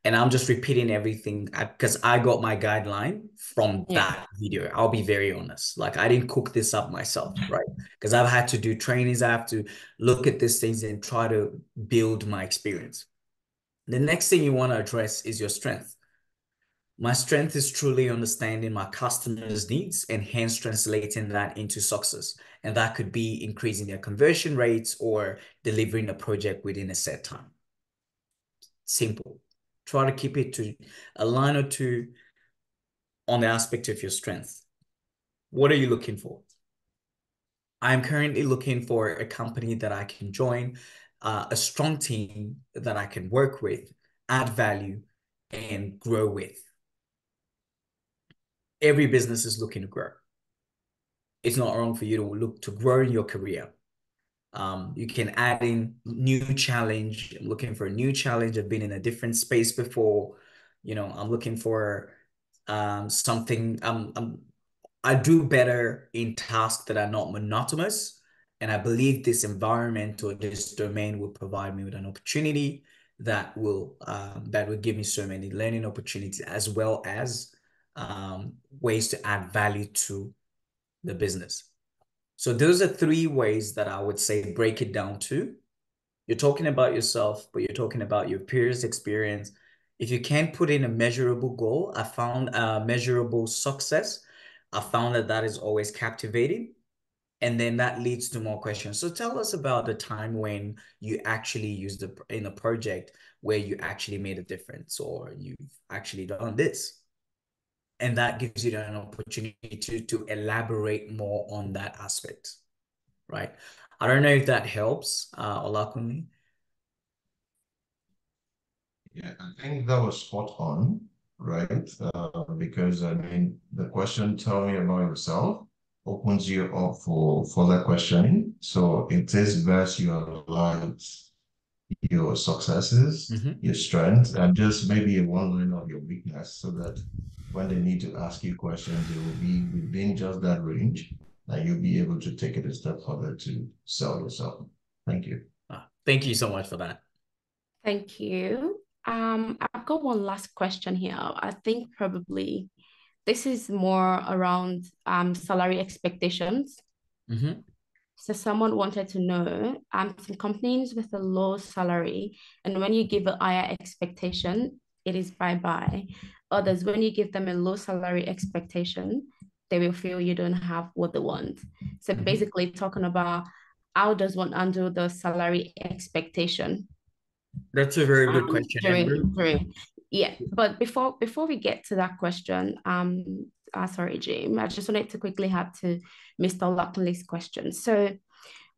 And I'm just repeating everything because I got my guideline from that video. I'll be very honest. Like, I didn't cook this up myself, right? Because I've had to do trainings. I have to look at these things and try to build my experience. The next thing you want to address is your strength. My strength is truly understanding my customers' needs and hence translating that into success. And that could be increasing their conversion rates or delivering a project within a set time. Simple. Try to keep it to a line or two on the aspect of your strength. What are you looking for? I'm currently looking for a company that I can join, a strong team that I can work with, add value, and grow with. Every business is looking to grow. It's not wrong for you to look to grow in your career. You can add in new challenge. I'm looking for a new challenge. I've been in a different space before. I'm looking for something. I do better in tasks that are not monotonous. And I believe this environment or this domain will provide me with an opportunity that will give me so many learning opportunities, as well as ways to add value to the business. So those are 3 ways that I would say break it down to. You're talking about yourself, but you're talking about your peers' experience. If you can't put in a measurable goal, I found a measurable success. I found that is always captivating. And then that leads to more questions. So tell us about the time when you actually used in a project where you actually made a difference, or you've actually done this. And that gives you an opportunity to elaborate more on that aspect, right? I don't know if that helps, Olakunle. Yeah, I think that was spot on, right? Because I mean, the question, tell me about yourself, opens you up for further questioning. So it is best you outline your successes, your strengths, and just maybe a one line of your weakness, so that when they need to ask you questions, it will be within just that range, and you'll be able to take it a step further to sell yourself. Thank you. Thank you so much for that. Thank you. I've got one last question here. I think probably this is more around salary expectations. So someone wanted to know, some companies with a low salary, and when you give a higher expectation, it is bye-bye. Others, when you give them a low salary expectation, they will feel you don't have what they want. So basically talking about how does one handle the salary expectation? That's a very good question. But before we get to that question, sorry, Jim, I just wanted to quickly add to Mr. Olakunle's question. So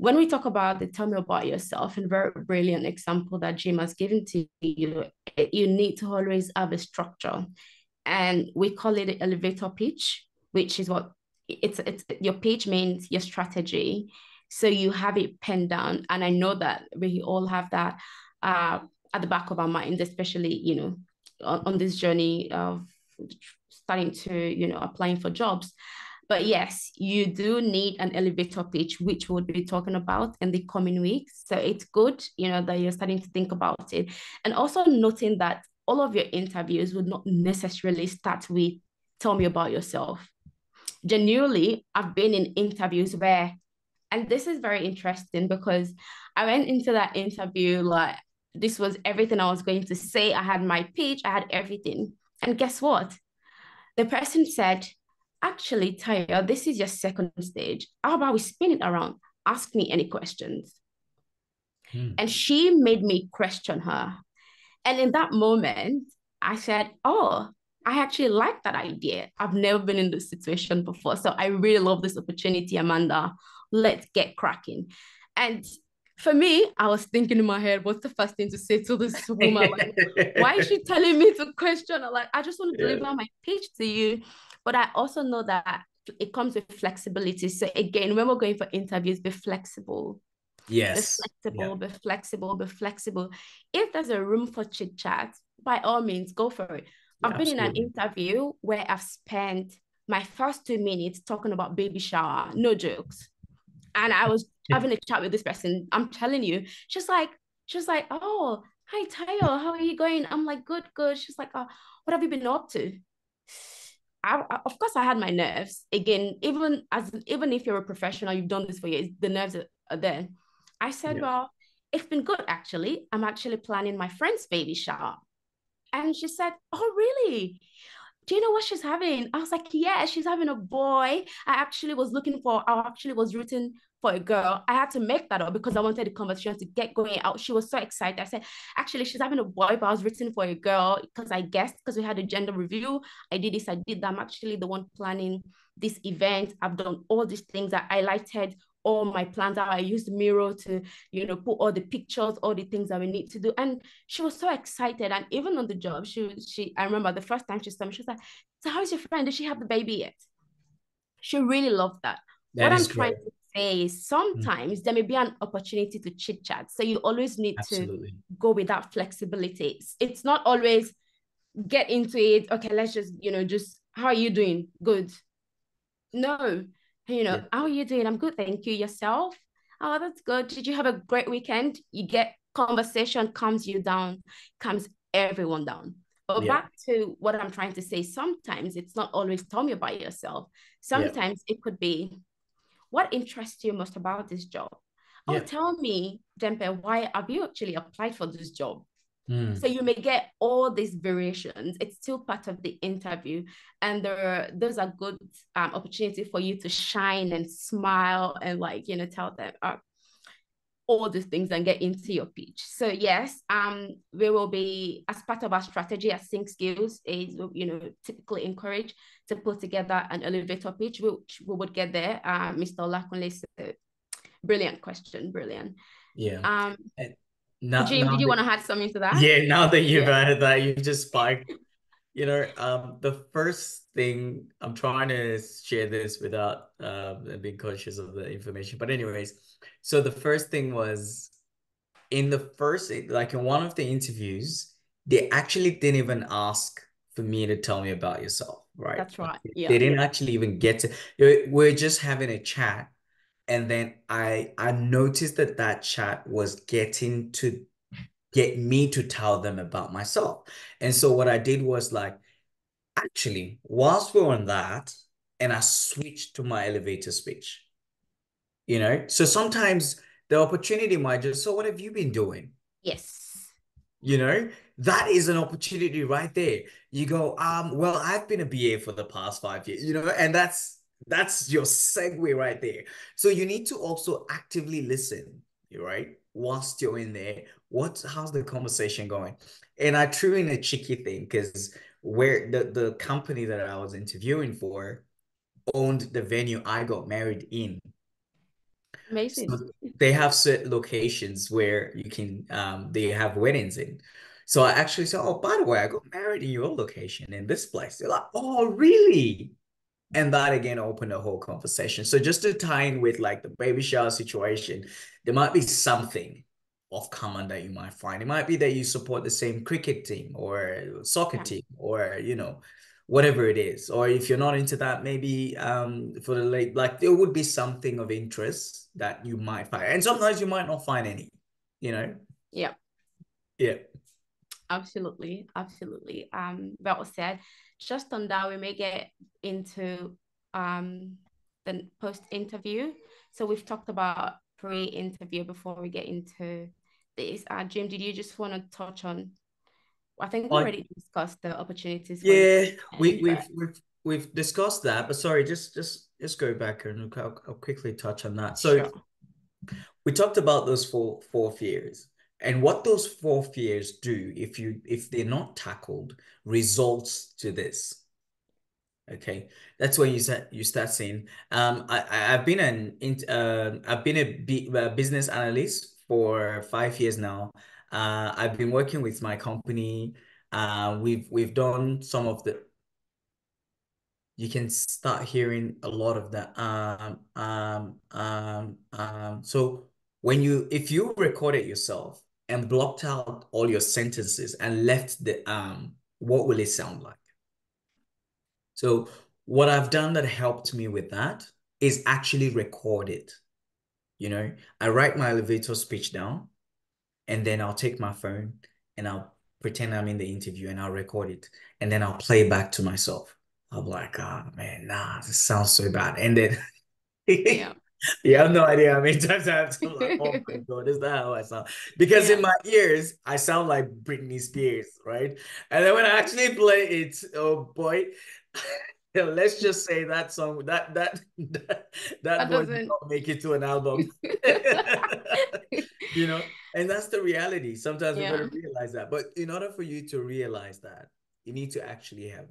when we talk about the tell me about yourself, and very brilliant example that Jim has given to you, you need to always have a structure. And we call it an elevator pitch, which is what it's your pitch means your strategy. So you have it penned down. And I know that we all have that at the back of our minds, especially, you know, on this journey of starting to, you know, applying for jobs. But yes, you do need an elevator pitch, which we'll be talking about in the coming weeks. So it's good, you know, that you're starting to think about it. And also noting that all of your interviews would not necessarily start with, tell me about yourself. Genuinely, I've been in interviews where, and this is very interesting because I went into that interview like this was everything I was going to say. I had my pitch, I had everything. And guess what? The person said, actually, Taya, this is your second stage. How about we spin it around? Ask me any questions. And she made me question her. And in that moment, I said, oh, I actually like that idea. I've never been in this situation before. So I really love this opportunity, Amanda. Let's get cracking. And for me, I was thinking in my head, what's the first thing to say to this woman? Like, why is she telling me to question her? Like, I just want to deliver my pitch to you. But I also know that it comes with flexibility. So again, when we're going for interviews, be flexible. Yes. Be flexible. If there's a room for chit chat, by all means, go for it. I've been in an interview where I've spent my first 2 minutes talking about baby shower, no jokes. And I was having a chat with this person. I'm telling you, she's like, oh, hi, Tayo, how are you going? I'm like, good. She's like, what have you been up to? Of course, I had my nerves. Again, even if you're a professional, you've done this for years, the nerves are there. I said, well, it's been good, actually. I'm actually planning my friend's baby shower. And she said, oh, really? Do you know what she's having? I was like, yeah, she's having a boy. I actually was rooting for a girl. I had to make that up because I wanted the conversation to get going out. She was so excited. I said, actually, she's having a boy, but I was rooting for a girl because I guessed, because we had a gender review. I did this, I did that. I'm actually the one planning this event. I've done all these things. I highlighted all my plans out. I used Miro to, you know, put all the pictures, all the things that we need to do. And she was so excited. And even on the job, I remember the first time she saw me, she was like, so how's your friend? Did she have the baby yet? She really loved that. What I'm trying to say is sometimes there may be an opportunity to chit chat. So you always need to go with that flexibility. It's not always get into it. Okay, let's just, you know, just, how are you doing? Good. No. You know, how are you doing? I'm good, thank you. Yourself? Oh, that's good. Did you have a great weekend? You get conversation calms you down, calms everyone down. But back to what I'm trying to say, sometimes it's not always tell me about yourself. Sometimes it could be, what interests you most about this job? Oh, tell me, Dempe, why have you actually applied for this job? So you may get all these variations. It's still part of the interview, and those are good opportunity for you to shine and smile and, like, you know, tell them all these things and get into your pitch. So yes, we will be, as part of our strategy at Sync Skills, is, you know, typically encourage to put together an elevator pitch, which we would get there. Mr. Olakunle said, brilliant question, brilliant. Yeah. Jim, did you want to add something to that? Yeah, now that you've added that, you just spiked. You know, the first thing, I'm trying to share this without being conscious of the information. But anyways, so the first thing was in one of the interviews, they actually didn't even ask for me to tell me about yourself, right? That's right. They didn't actually even get to, we're just having a chat. And then I noticed that chat was getting to get me to tell them about myself. And so what I did was, like, actually, whilst we're on that, and I switched to my elevator speech, you know? So sometimes the opportunity might just, so what have you been doing? Yes. You know, that is an opportunity right there. You go, well, I've been a BA for the past 5 years, you know, and that's your segue right there. So you need to also actively listen, right? Whilst you're in there, how's the conversation going? And I threw in a cheeky thing because where the company that I was interviewing for owned the venue I got married in. Amazing. So they have certain locations where you can they have weddings in. So I actually said, oh, by the way, I got married in your location in this place. They're like, oh, really? And that again opened a whole conversation. So just to tie in with, like, the baby shower situation, there might be something of common that you might find. It might be that you support the same cricket team or soccer team, or whatever it is. Or if you're not into that, maybe for the late, like there would be something of interest that you might find. And sometimes you might not find any, Yeah. Yeah. Absolutely. Well said. Just on that, we may get into the post-interview. So we've talked about pre-interview before we get into this. Jim, did you just want to touch on? I think we already discussed the opportunities. Yeah, we've discussed that, but sorry, just go back and I'll quickly touch on that. So Sure. we talked about those four fears, and what those four fears do, if they're not tackled, results to this. Okay, that's when you start saying, I've been a business analyst for 5 years now. I've been working with my company. We've done some of the. You can start hearing a lot of that. So if you record it yourself and blocked out all your sentences and left the what will it sound like? So what I've done that helped me with that is actually record it. I write my elevator speech down, and then I'll take my phone and I'll pretend I'm in the interview and I'll record it. And then I'll play it back to myself. I'm like, oh man, nah, this sounds so bad. And then Yeah. you have no idea how many times I have to like, oh my God, is that how I sound? Because in my ears, I sound like Britney Spears, right? And then when I actually play it, oh boy, let's just say that song, that voice did doesn't not make it to an album. And that's the reality. Sometimes we got to realize that. But in order for you to realize that, you need to actually have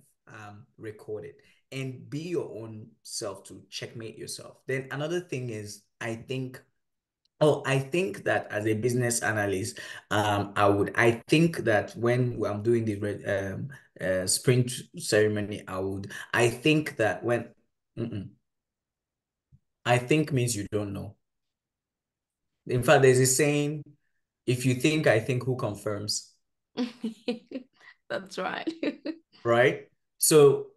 recorded and be your own self to checkmate yourself. Then another thing is, I think that as a business analyst, I think that when I'm doing the sprint ceremony, I think that when, I think means you don't know. In fact, there's a saying, if you think, I think, who confirms? That's right. Right? So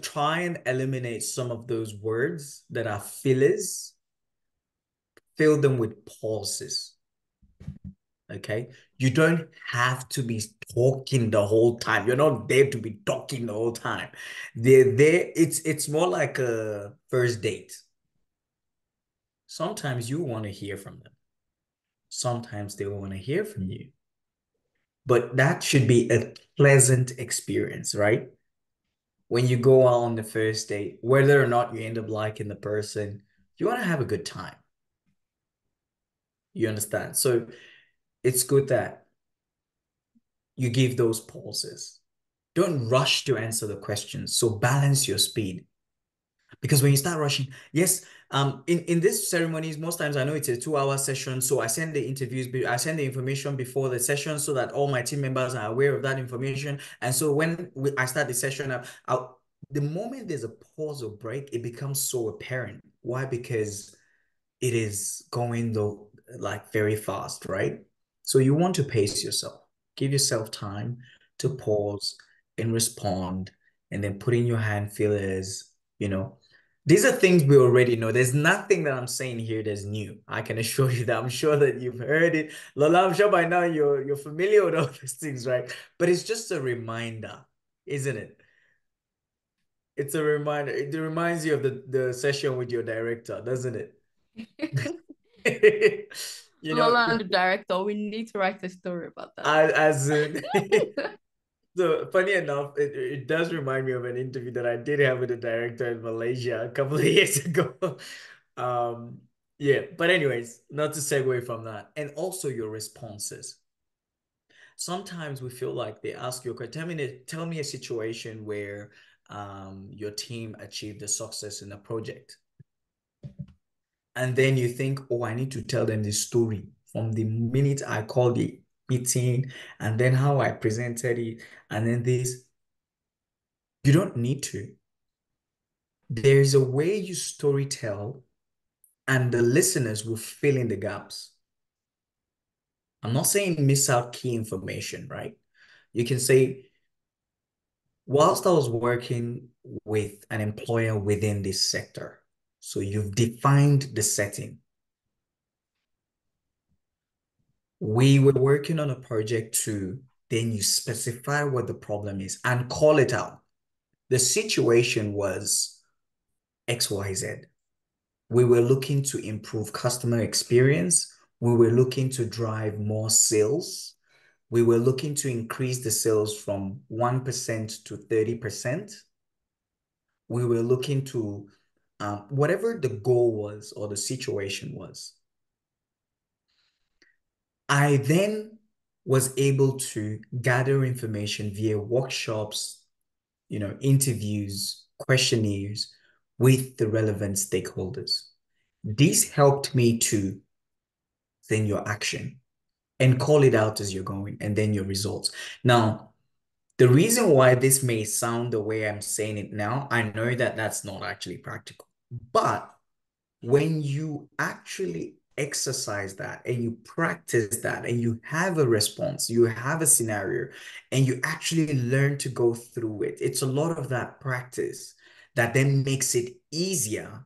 try and eliminate some of those words that are fillers. Fill them with pauses. Okay? You don't have to be talking the whole time. You're not there to be talking the whole time. They're there. It's more like a first date. Sometimes you want to hear from them. Sometimes they want to hear from you. But that should be a pleasant experience, right? When you go out on the first date, whether or not you end up liking the person, you want to have a good time. You understand? So it's good that you give those pauses. Don't rush to answer the questions. So balance your speed. Because when you start rushing, yes, in these ceremonies, most times I know it's a 2-hour session. So I send the information before the session so that all my team members are aware of that information. And so when I start the session, the moment there's a pause or break, it becomes so apparent. Why? Because it is going like very fast, right? So you want to pace yourself. Give yourself time to pause and respond, and then put in your hand feelers, These are things we already know. There's nothing that I'm saying here that's new. I can assure you that. I'm sure that you've heard it. Lola, I'm sure by now you're familiar with all these things, right? But it's just a reminder, isn't it? It's a reminder. It reminds you of the session with your director, doesn't it? Lola and the director, we need to write a story about that. As in, so funny enough, it does remind me of an interview that I did have with a director in Malaysia a couple of years ago. Yeah, but anyways, not to segue from that. And also your responses. Sometimes we feel like they ask you, tell me a situation where your team achieved a success in a project. And then you think, oh, I need to tell them the story from the minute I called the meeting and then how I presented it and then this. You don't need to. There's a way you storytell and the listeners will fill in the gaps. I'm not saying miss out key information, right? You can say, whilst I was working with an employer within this sector, so you've defined the setting. We were working on a project too, then you specify what the problem is and call it out. The situation was XYZ. We were looking to improve customer experience. We were looking to drive more sales. We were looking to increase the sales from 1% to 30%. We were looking to, whatever the goal was or the situation was. I then was able to gather information via workshops, interviews, questionnaires with the relevant stakeholders. This helped me to then your action and call it out as you're going, and then your results. Now, the reason why this may sound the way I'm saying it now, I know that that's not actually practical. But when you actually exercise that and you practice that and you have a response, you have a scenario, and you actually learn to go through it, it's a lot of that practice that then makes it easier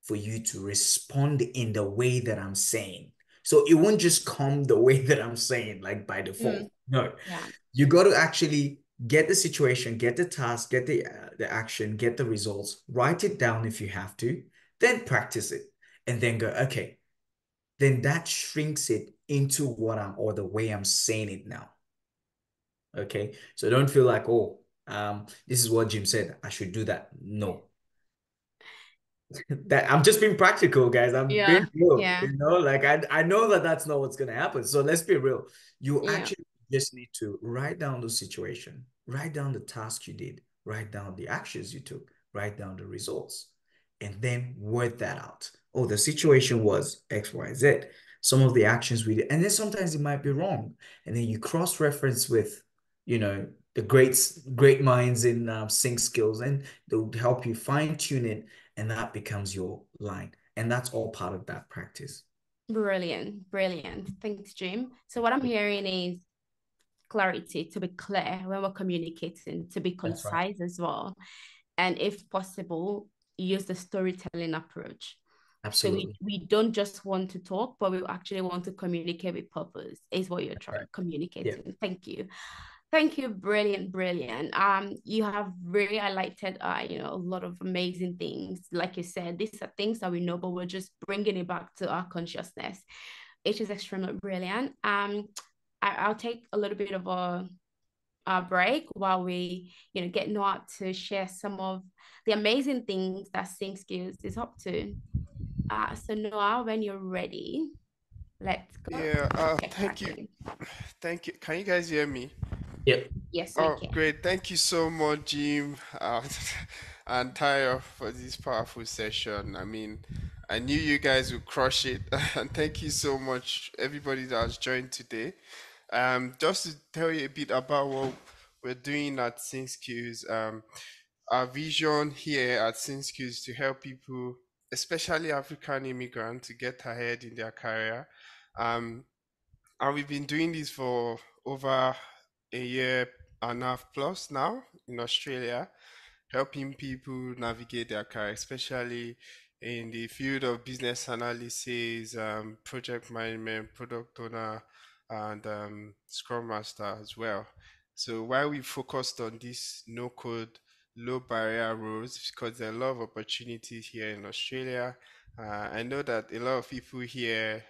for you to respond in the way that I'm saying. So it won't just come the way that I'm saying, like by default. No, Yeah. you got to actually get the situation, get the task, get the action, get the results, write it down if you have to, then practice it, and then go, okay, then that shrinks it into or the way I'm saying it now. Okay, so don't feel like, oh, this is what Jim said, I should do that. No. That I'm just being practical, guys. I'm being real, like I know that that's not what's going to happen. So let's be real. You actually just need to write down the situation, write down the task you did, write down the actions you took, write down the results, and then word that out. Oh, the situation was X, Y, Z. Some of the actions we did, and then sometimes it might be wrong. And then you cross-reference with, the great minds in sync skills, and they'll help you fine-tune it, and that becomes your line. And that's all part of that practice. Brilliant. Thanks, Jim. So what I'm hearing is clarity, to be clear when we're communicating, to be concise as well. And if possible, use the storytelling approach. Absolutely. So we don't just want to talk, but we actually want to communicate with purpose, is what you're trying to communicate. Yeah. Thank you. Brilliant. You have really highlighted, a lot of amazing things. Like you said, these are things that we know, but we're just bringing it back to our consciousness. It is extremely brilliant. I'll take a little bit of a break while we, get Noah to share some of the amazing things that Sync Skills is up to. So Noah, when you're ready, let's go. Yeah. Thank you. Can you guys hear me? Yep. Yes, we can. Great. Thank you so much, Jim and Tayo, for this powerful session. I mean, I knew you guys would crush it. And thank you so much, everybody that has joined today. Just to tell you a bit about what we're doing at Sync Skills. Our vision here at Sync Skills is to help people, especially African immigrants, to get ahead in their career. And we've been doing this for over a year and a half plus now in Australia, helping people navigate their career, especially in the field of business analysis, project management, product owner, and Scrum Master as well. So while we focused on this no-code, low-barrier roles, because there are a lot of opportunities here in Australia, I know that a lot of people here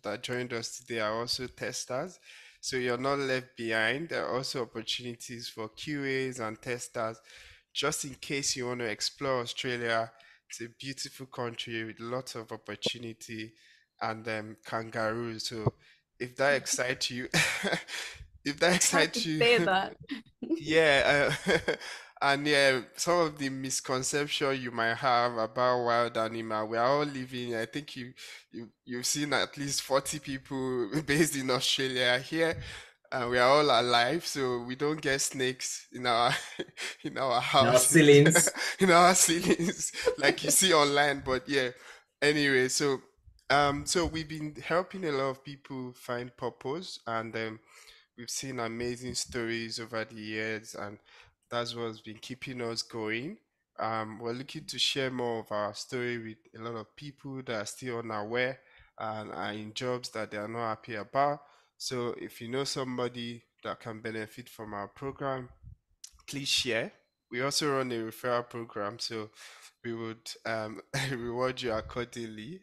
that joined us today are also testers. So you're not left behind. There are also opportunities for QAs and testers. Just in case you want to explore Australia, it's a beautiful country with lots of opportunity and kangaroos. So if that excites you, Say that. yeah. And yeah, some of the misconception you might have about wild animal, we are all living. I think you've seen at least 40 people based in Australia here, and we are all alive, so we don't get snakes in our house, ceilings, in our ceilings, like you see online. But yeah, anyway, so So we've been helping a lot of people find purpose, and we've seen amazing stories over the years, and that's what's been keeping us going. We're looking to share more of our story with a lot of people that are still unaware and are in jobs that they are not happy about. So if you know somebody that can benefit from our program, please share. We also run a referral program, so we would reward you accordingly.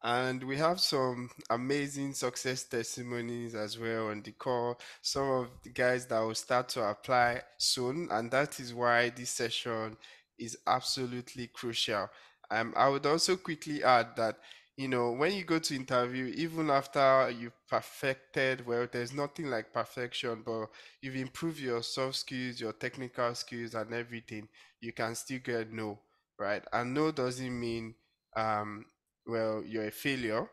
And we have some amazing success testimonies as well on the call. Some of the guys that will start to apply soon, and that is why this session is absolutely crucial. I would also quickly add that when you go to interview, even after you've perfected, well, there's nothing like perfection, but you've improved your soft skills, your technical skills, and everything, you can still get no, right? And no doesn't mean, well, you're a failure.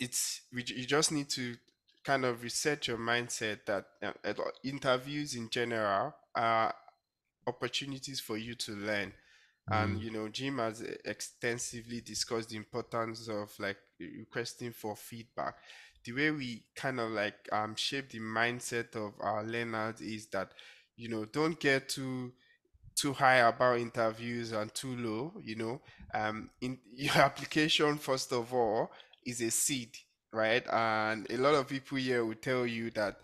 You just need to kind of reset your mindset that interviews in general are opportunities for you to learn. And Jim has extensively discussed the importance of like requesting for feedback. The way we kind of like shape the mindset of our learners is that don't get too high about interviews and too low. In your application, first of all, is a seed, right? And a lot of people here will tell you that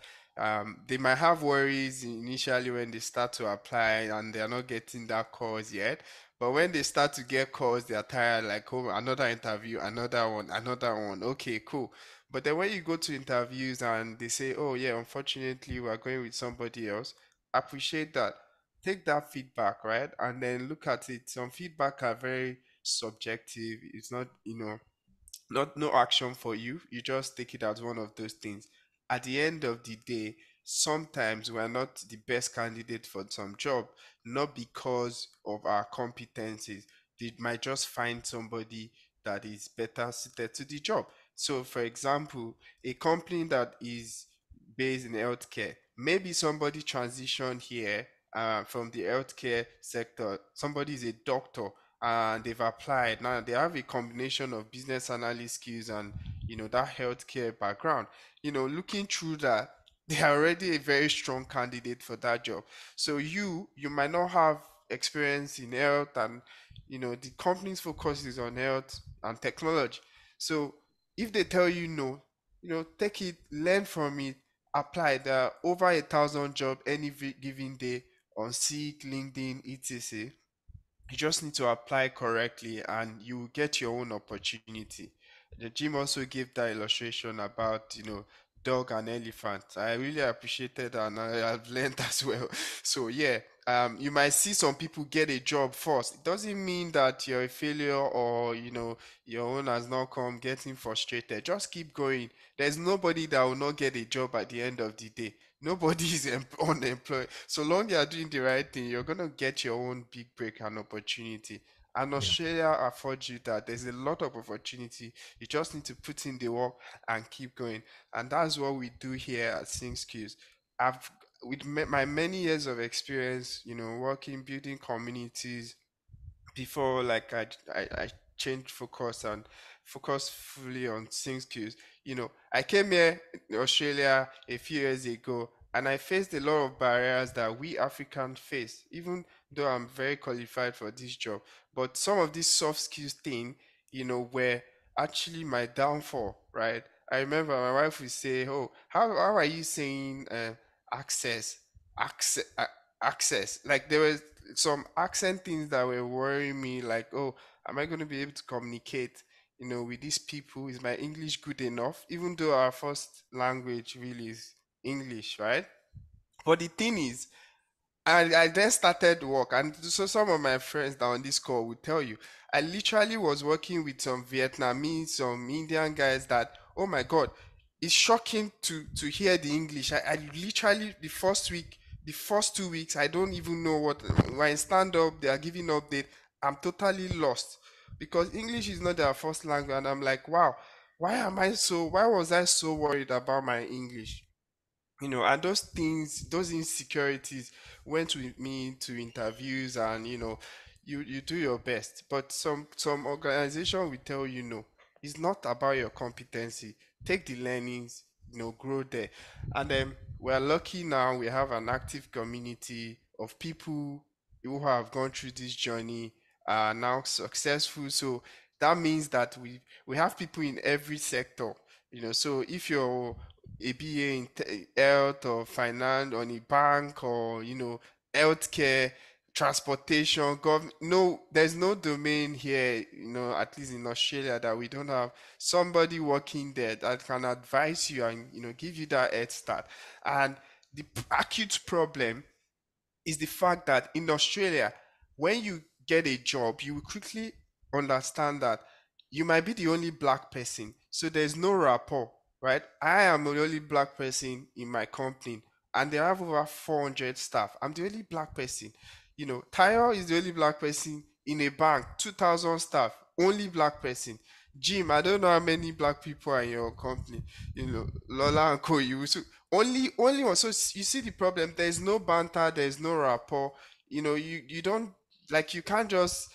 they might have worries initially when they start to apply and they're not getting that calls yet. But when they start to get calls, they're tired, like, oh, another interview, another one, another one. Okay, cool. But then when you go to interviews and they say, oh, yeah, unfortunately, we're going with somebody else, appreciate that. Take that feedback, right? And then look at it. Some feedback are very subjective. It's not, no action for you. You just take it as one of those things. At the end of the day, sometimes we're not the best candidate for some job, not because of our competencies. They might just find somebody that is better suited to the job. So, for example, a company that is based in healthcare, maybe somebody transitioned here from the healthcare sector. Somebody is a doctor and they've applied. Now they have a combination of business analyst skills and that healthcare background. Looking through that, they are already a very strong candidate for that job. So you might not have experience in health, and the company's focus is on health and technology. So if they tell you no, take it, learn from it, apply. There are over 1,000 jobs any given day on Seek, LinkedIn, etc. You just need to apply correctly and you will get your own opportunity. The Jim also gave that illustration about, dog and elephant. I really appreciated that and I've learned as well. So yeah, you might see some people get a job first. It doesn't mean that you're a failure or, your own has not come, getting frustrated. Just keep going. There's nobody that will not get a job at the end of the day. Nobody is unemployed. So long you are doing the right thing, you're gonna get your own big break and opportunity. And Australia affords you that. There's a lot of opportunity. You just need to put in the work and keep going. And that's what we do here at SyncSkills. With my many years of experience, working, building communities, before like I changed focus and focus fully on SyncSkills. I came here in Australia a few years ago and I faced a lot of barriers that we Africans face, even though I'm very qualified for this job. But some of these soft skills thing, were actually my downfall, right? I remember my wife would say, oh, how are you saying access? Access, access. Like there was some accent things that were worrying me, like, oh, am I going to be able to communicate, with these people? Is my English good enough? Even though our first language really is English, right? But the thing is, I then started work, and so some of my friends that are on this call will tell you, I literally was working with some Vietnamese, some Indian guys that, oh my God, it's shocking to hear the English. I literally the first 2 weeks, I don't even know what when I stand up, they are giving update. I'm totally lost because English is not their first language, and I'm like, wow, why was I so worried about my English? And those things, those insecurities went with me to interviews, and you do your best, but some organization will tell you no. It's not about your competency. Take the learnings, grow there. And then we're lucky now, we have an active community of people who have gone through this journey, are now successful. So that means that we have people in every sector. So if you're a BA in health or finance, on a bank, or healthcare, transportation, government, no, there's no domain here, at least in Australia, that we don't have somebody working there that can advise you and give you that head start. And the acute problem is the fact that in Australia, when you get a job, you will quickly understand that you might be the only black person. So there's no rapport, right? I am the only black person in my company, and they have over 400 staff. I'm the only black person. Tayo is the only black person in a bank, 2,000 staff, only black person. Jim, I don't know how many black people are in your company. Lola and Co. Only one. So you see the problem. There's no banter. There's no rapport. You don't, like, you can't just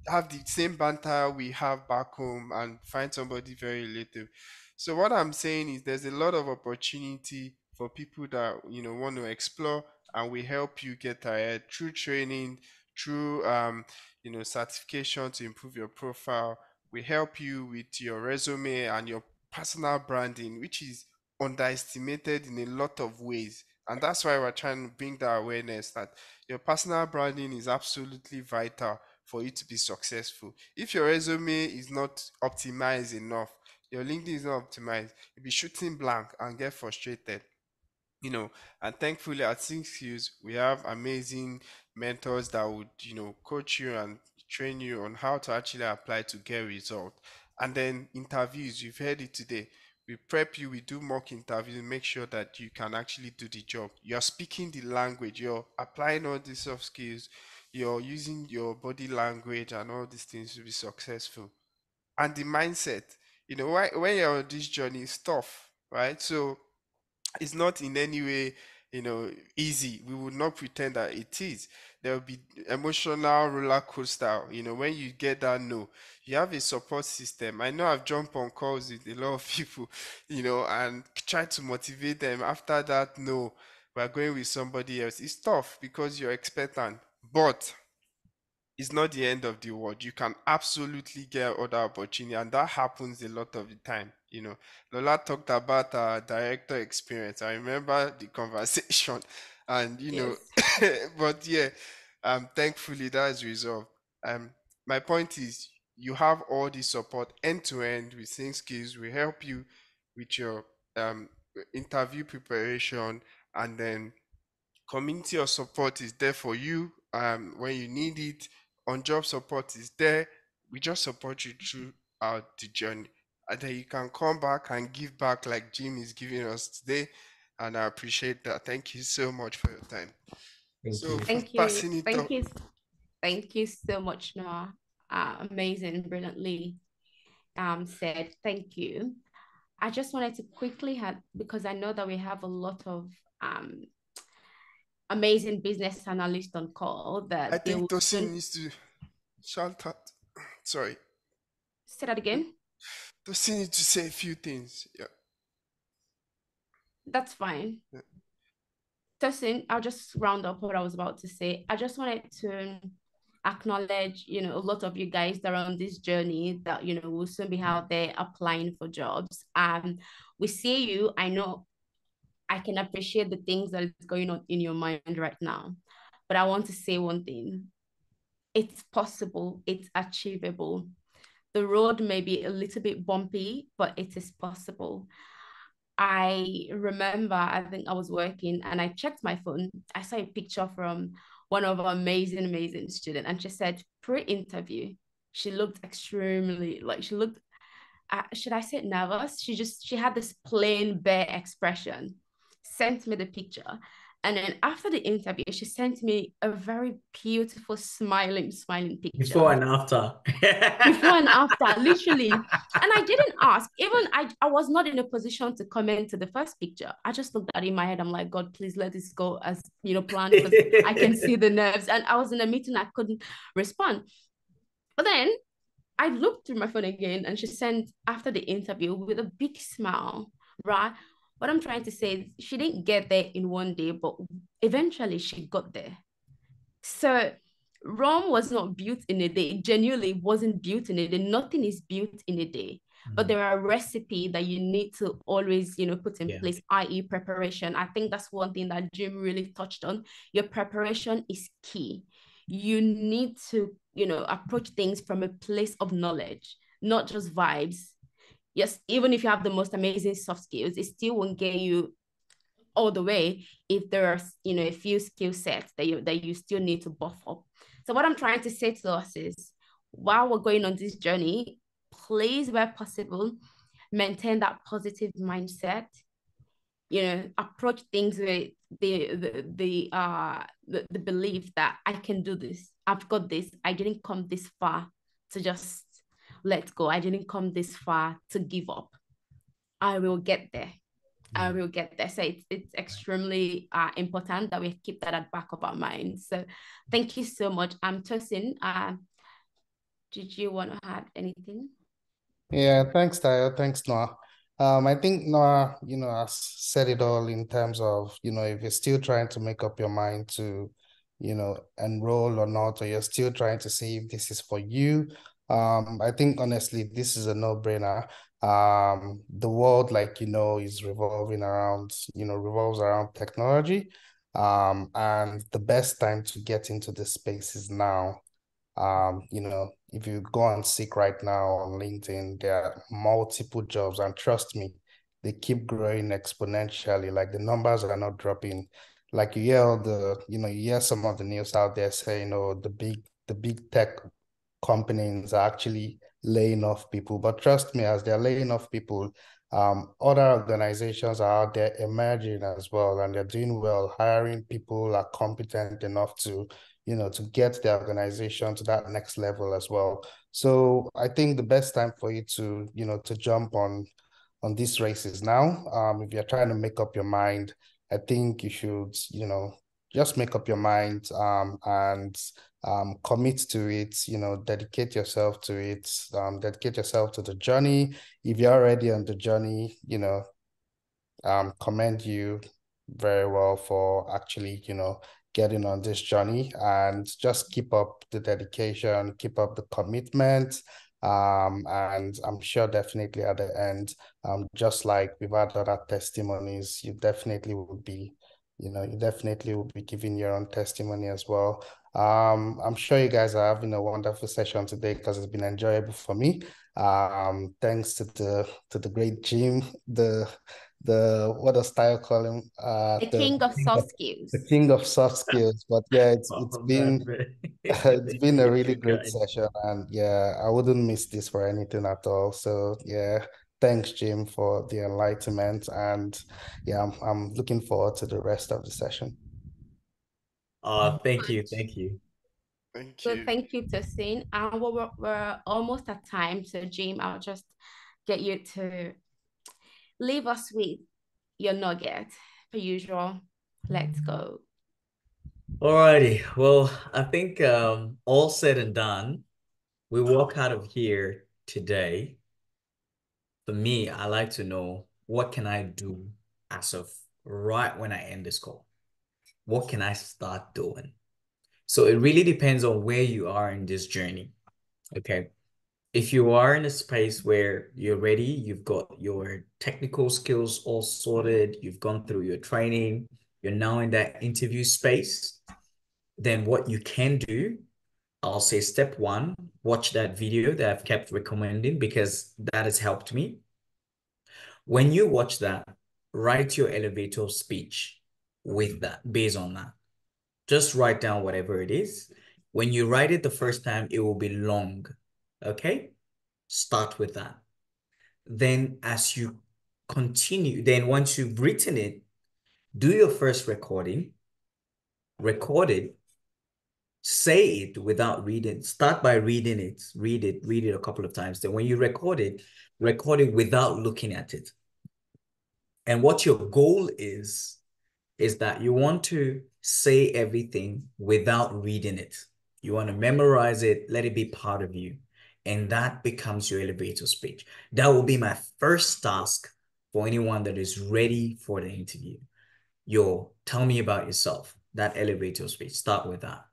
have the same banter we have back home and find somebody very relatable. So what I'm saying is there's a lot of opportunity for people that want to explore, and we help you get ahead through training, through certification to improve your profile. We help you with your resume and your personal branding, which is underestimated in a lot of ways. And that's why we're trying to bring that awareness that your personal branding is absolutely vital for you to be successful. If your resume is not optimized enough, your LinkedIn is not optimized, you'll be shooting blank and get frustrated. And thankfully at ThinkSkills, we have amazing mentors that would, coach you and train you on how to actually apply to get results. And then interviews, you've heard it today. We prep you, we do mock interviews, make sure that you can actually do the job. You're speaking the language, you're applying all these soft skills, you're using your body language and all these things to be successful. And the mindset, when you're on this journey, it's tough, right? So it's not in any way, easy. We would not pretend that it is. There will be emotional roller coaster. When you get that no, you have a support system. I know I've jumped on calls with a lot of people, and try to motivate them. After that no, we're going with somebody else. It's tough because you're expectant, but it's not the end of the world. You can absolutely get other opportunity, and that happens a lot of the time. Lola talked about director experience. I remember the conversation, and Yes. but yeah, thankfully that is resolved. My point is, you have all the support end to end with ThinkSkills. We help you with your interview preparation, and then community of support is there for you when you need it. On-job support is there. We just support you throughout the journey, and then you can come back and give back like Jim is giving us today, and I appreciate that. Thank you so much for your time. So Thank you. passing it Thank up. you. Thank you so much, Noah. Amazing, brilliantly said. Thank you. I just wanted to quickly have, because I know that we have a lot of amazing business analysts on call that I they think will Tosin needs to shout out. Sorry. say that again. Tosin needs to say a few things. Yeah. That's fine. Yeah. Tosin, I'll just round up what I was about to say. I just wanted to acknowledge, a lot of you guys that are on this journey that, will soon be out there applying for jobs. We see you. I know I can appreciate the things that is going on in your mind right now. But I want to say one thing. It's possible. It's achievable. The road may be a little bit bumpy, but it is possible. I remember, I think I was working and I checked my phone. I saw a picture from one of our amazing, amazing students, and she said pre-interview, she looked extremely, she looked, should I say nervous? She had this plain bare expression, sent me the picture. And then after the interview, she sent me a very beautiful, smiling picture. Before and after. Before and after, literally. And I didn't ask. Even I was not in a position to comment to the first picture. I just looked at it in my head. I'm like, God, please let this go as planned, because I can see the nerves. And I was in a meeting, I couldn't respond. But then I looked through my phone again and she sent after the interview with a big smile, right? What I'm trying to say is she didn't get there in one day, but eventually she got there. So Rome was not built in a day. Genuinely wasn't built in a day. Nothing is built in a day. But there are recipes that you need to always, put in place, i.e. preparation. I think that's one thing that Jim really touched on. Your preparation is key. You need to, approach things from a place of knowledge, not just vibes. Yes, even if you have the most amazing soft skills, it still won't get you all the way if there are a few skill sets that you still need to buff up. So what I'm trying to say to us is, while we're going on this journey, please, where possible, maintain that positive mindset. Approach things with the belief that I can do this. I've got this. I didn't come this far to just let go. I didn't come this far to give up. I will get there. I will get there. So it's extremely important that we keep that at the back of our minds. So thank you so much. Tosin, did you want to add anything? Yeah, thanks, Tayo. Thanks, Noah. I think Noah, has said it all in terms of, if you're still trying to make up your mind to, enroll or not, or you're still trying to see if this is for you. I think honestly, this is a no-brainer. The world, is revolves around technology. And the best time to get into this space is now. If you go and seek right now on LinkedIn, there are multiple jobs, and trust me, they keep growing exponentially. Like the numbers are not dropping. Like you hear some of the news out there saying, oh, the big tech companies are actually laying off people. But trust me, as they're laying off people, other organizations are out there emerging as well, and they're doing well, hiring people are competent enough to get the organization to that next level as well. So I think the best time for you to, to jump on these races now. If you're trying to make up your mind, I think you should, just make up your mind and commit to it, dedicate yourself to it, dedicate yourself to the journey. If you're already on the journey, commend you very well for actually, getting on this journey, and just keep up the dedication, keep up the commitment. And I'm sure definitely at the end, just like we've had other testimonies, you definitely will be giving your own testimony as well. I'm sure you guys are having a wonderful session today because it's been enjoyable for me. Thanks to the great Jim, what does Tayo call him? The king of soft skills. The king of soft skills. But yeah, it's been it's been a really great session, and yeah, I wouldn't miss this for anything at all. So yeah, thanks, Jim, for the enlightenment, and yeah, I'm looking forward to the rest of the session. Thank you. Thank you. So thank you, Tosin. We're almost at time. So Jim, I'll just get you to leave us with your nugget per usual. Let's go. Alrighty. Well, I think all said and done, we walk out of here today. For me, I like to know, what can I do as of right when I end this call? What can I start doing? So it really depends on where you are in this journey. Okay. If you are in a space where you're ready, you've got your technical skills all sorted, you've gone through your training, you're now in that interview space, then what you can do, I'll say step one, watch that video that I've kept recommending because that has helped me. When you watch that, write your elevator speech with that, based on that. Just write down whatever it is. When you write it the first time, it will be long. Okay? Start with that. Then as you continue, then once you've written it, do your first recording, record it, say it without reading. Start by reading it, read it a couple of times. Then when you record it without looking at it. And what your goal is that you want to say everything without reading it. You want to memorize it, let it be part of you. and that becomes your elevator speech. That will be my first task for anyone that is ready for the interview. Tell me about yourself, that elevator speech. Start with that.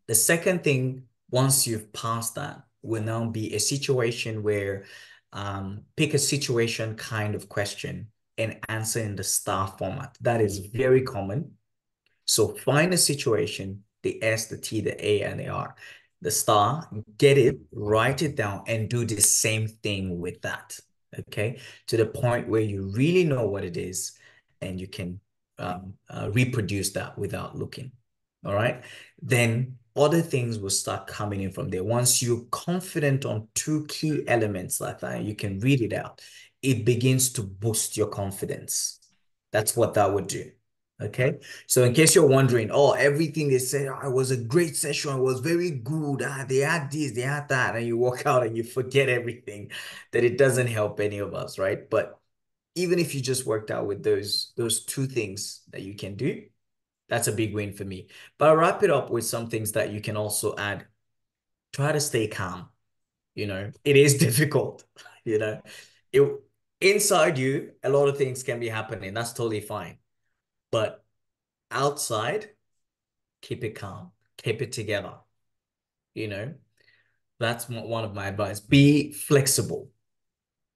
The second thing, once you've passed that, will now be a situation where pick a situation kind of question and answer in the STAR format. That is very common. So find a situation, the S, the T, the A, and the R. The STAR, get it, write it down, and do the same thing with that, okay? To the point where you really know what it is, and you can reproduce that without looking, all right? Then other things will start coming in from there. Once you're confident on two key elements like that, you can read it out. It begins to boost your confidence. That's what that would do. Okay. So in case you're wondering, oh, everything they said, oh, it was a great session. It was very good. They had this, they had that. And you walk out and you forget everything, that it doesn't help any of us, right? But even if you just worked out with those two things that you can do, that's a big win for me. But I'll wrap it up with some things that you can also add. Try to stay calm. It is difficult, inside you, a lot of things can be happening. That's totally fine. But outside, keep it calm, keep it together. That's one of my advice. Be flexible.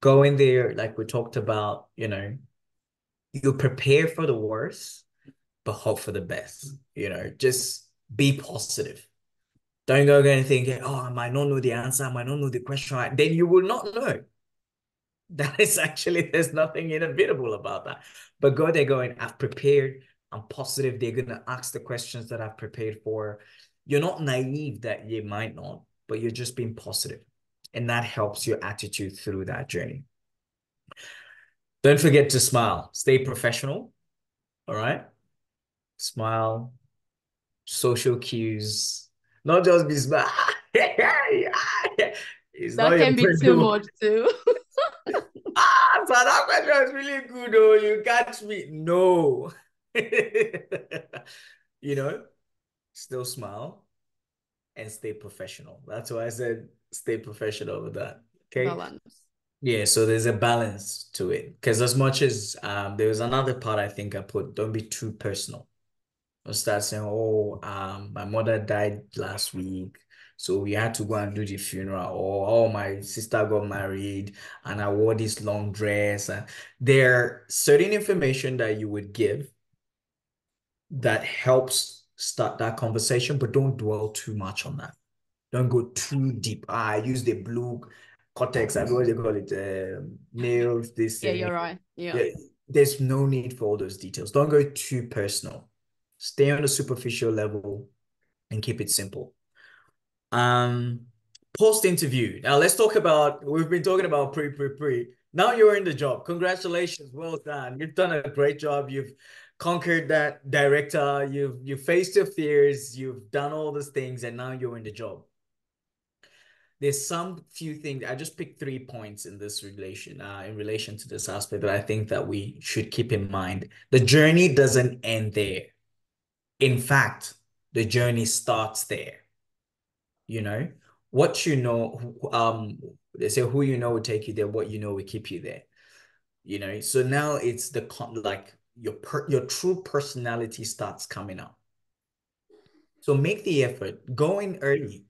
Go in there, like we talked about, you prepare for the worst, but hope for the best. Just be positive. Don't go and think, oh, I might not know the answer, I might not know the question. Then you will not know. That is actually, there's nothing inevitable about that. But go there going, I've prepared. I'm positive they're going to ask the questions that I've prepared for. You're not naive that you might not, but you're just being positive. And that helps your attitude through that journey. Don't forget to smile. Stay professional. All right? Smile. Social cues. Not just be smile. It's that can be too much too. So that question is really good. Oh, you catch me. No. Still smile and stay professional. That's why I said stay professional with that. Okay. Balance. Yeah, so there's a balance to it. Because as much as there was another part I think I put, don't be too personal. Or start saying, oh, my mother died last week, so we had to go and do the funeral. Or, oh, my sister got married and I wore this long dress. And there are certain information that you would give that helps start that conversation, but don't dwell too much on that. Don't go too deep. I use the blue cortex. I know what they call it. Nails, this. Yeah, you're right. Yeah. There's no need for all those details. Don't go too personal. Stay on a superficial level and keep it simple. Post-interview. Now let's talk about, we've been talking about pre. Now you're in the job. Congratulations. Well done. You've done a great job. You've conquered that director. You've faced your fears. You've done all those things, and now you're in the job. There's some few things. I just picked 3 points in this relation, in relation to this aspect that I think that we should keep in mind. The journey doesn't end there. In fact, the journey starts there. What you know, they say who you know will take you there, what you know will keep you there. So now it's your true personality starts coming out. So make the effort. Go in early.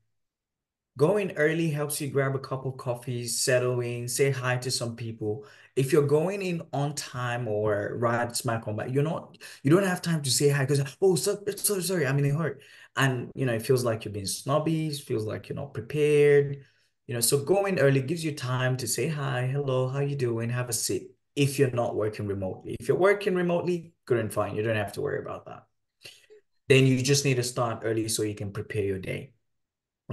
Going early helps you grab a cup of coffee, settle in, say hi to some people. If you're going in on time or right smack on back, you don't have time to say hi because, oh, sorry, I'm in a hurry. And, it feels like you're being snobby, it feels like you're not prepared. So going early gives you time to say hi, hello, how you doing? Have a seat. If you're not working remotely. If you're working remotely, good and fine. You don't have to worry about that. Then you just need to start early so you can prepare your day.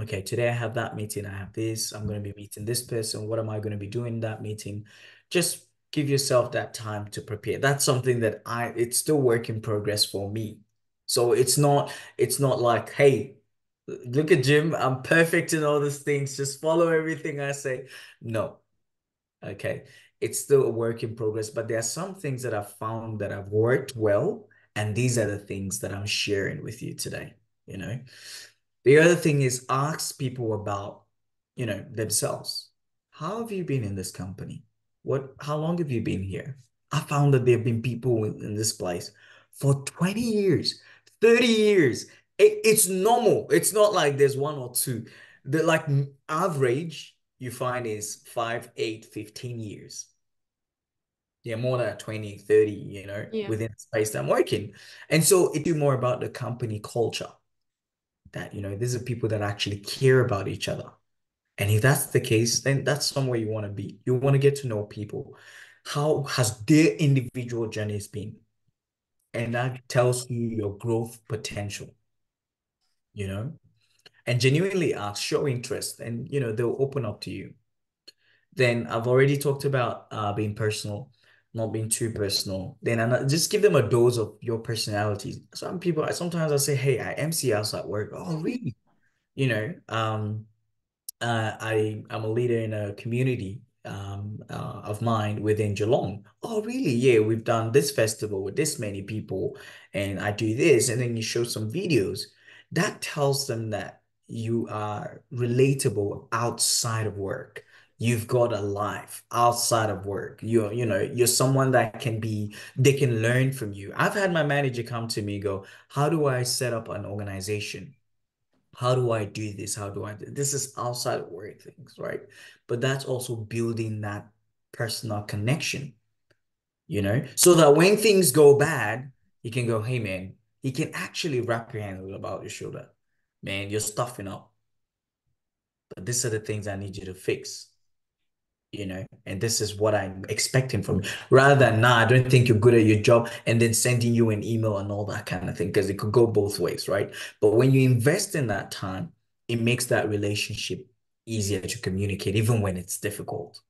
Okay, today I have that meeting, I have this, I'm going to be meeting this person, what am I going to be doing in that meeting? Just give yourself that time to prepare. That's something that it's still work in progress for me. So it's not like, hey, look at Jim, I'm perfect in all these things, just follow everything I say. No. Okay, it's still a work in progress, but there are some things that I've found that have worked well, and these are the things that I'm sharing with you today, The other thing is ask people about themselves. How have you been in this company? How long have you been here? I found that there have been people in this place for 20 years, 30 years. It's normal. It's not like there's one or two. The like average you find is 5, 8, 15 years. Yeah, more than 20, 30, Yeah. within the space that I'm working. And so it's more about the company culture that, these are people that actually care about each other. And if that's the case, then that's somewhere you want to be. You want to get to know people. How has their individual journeys been? And that tells you your growth potential, and genuinely ask, show interest, and, they'll open up to you. Then I've already talked about being personal, not being too personal. Then just give them a dose of your personality. Sometimes I say, hey, I MC outside work. Oh, really? I'm a leader in a community of mine within Geelong. Oh, really? Yeah, we've done this festival with this many people, and I do this, and then you show some videos. That tells them that you are relatable outside of work. You've got a life outside of work. You're someone they can learn from you. I've had my manager come to me and go, how do I set up an organization? How do I do this? How do I do this? Is outside of work things, right? But that's also building that personal connection, so that when things go bad, you can go, hey man, you can actually wrap your hand about your shoulder. Man, you're stuffing up. But these are the things I need you to fix. And this is what I'm expecting from you. Rather than, nah, I don't think you're good at your job, and then sending you an email and all that kind of thing, because it could go both ways, right? But when you invest in that time, it makes that relationship easier to communicate, even when it's difficult.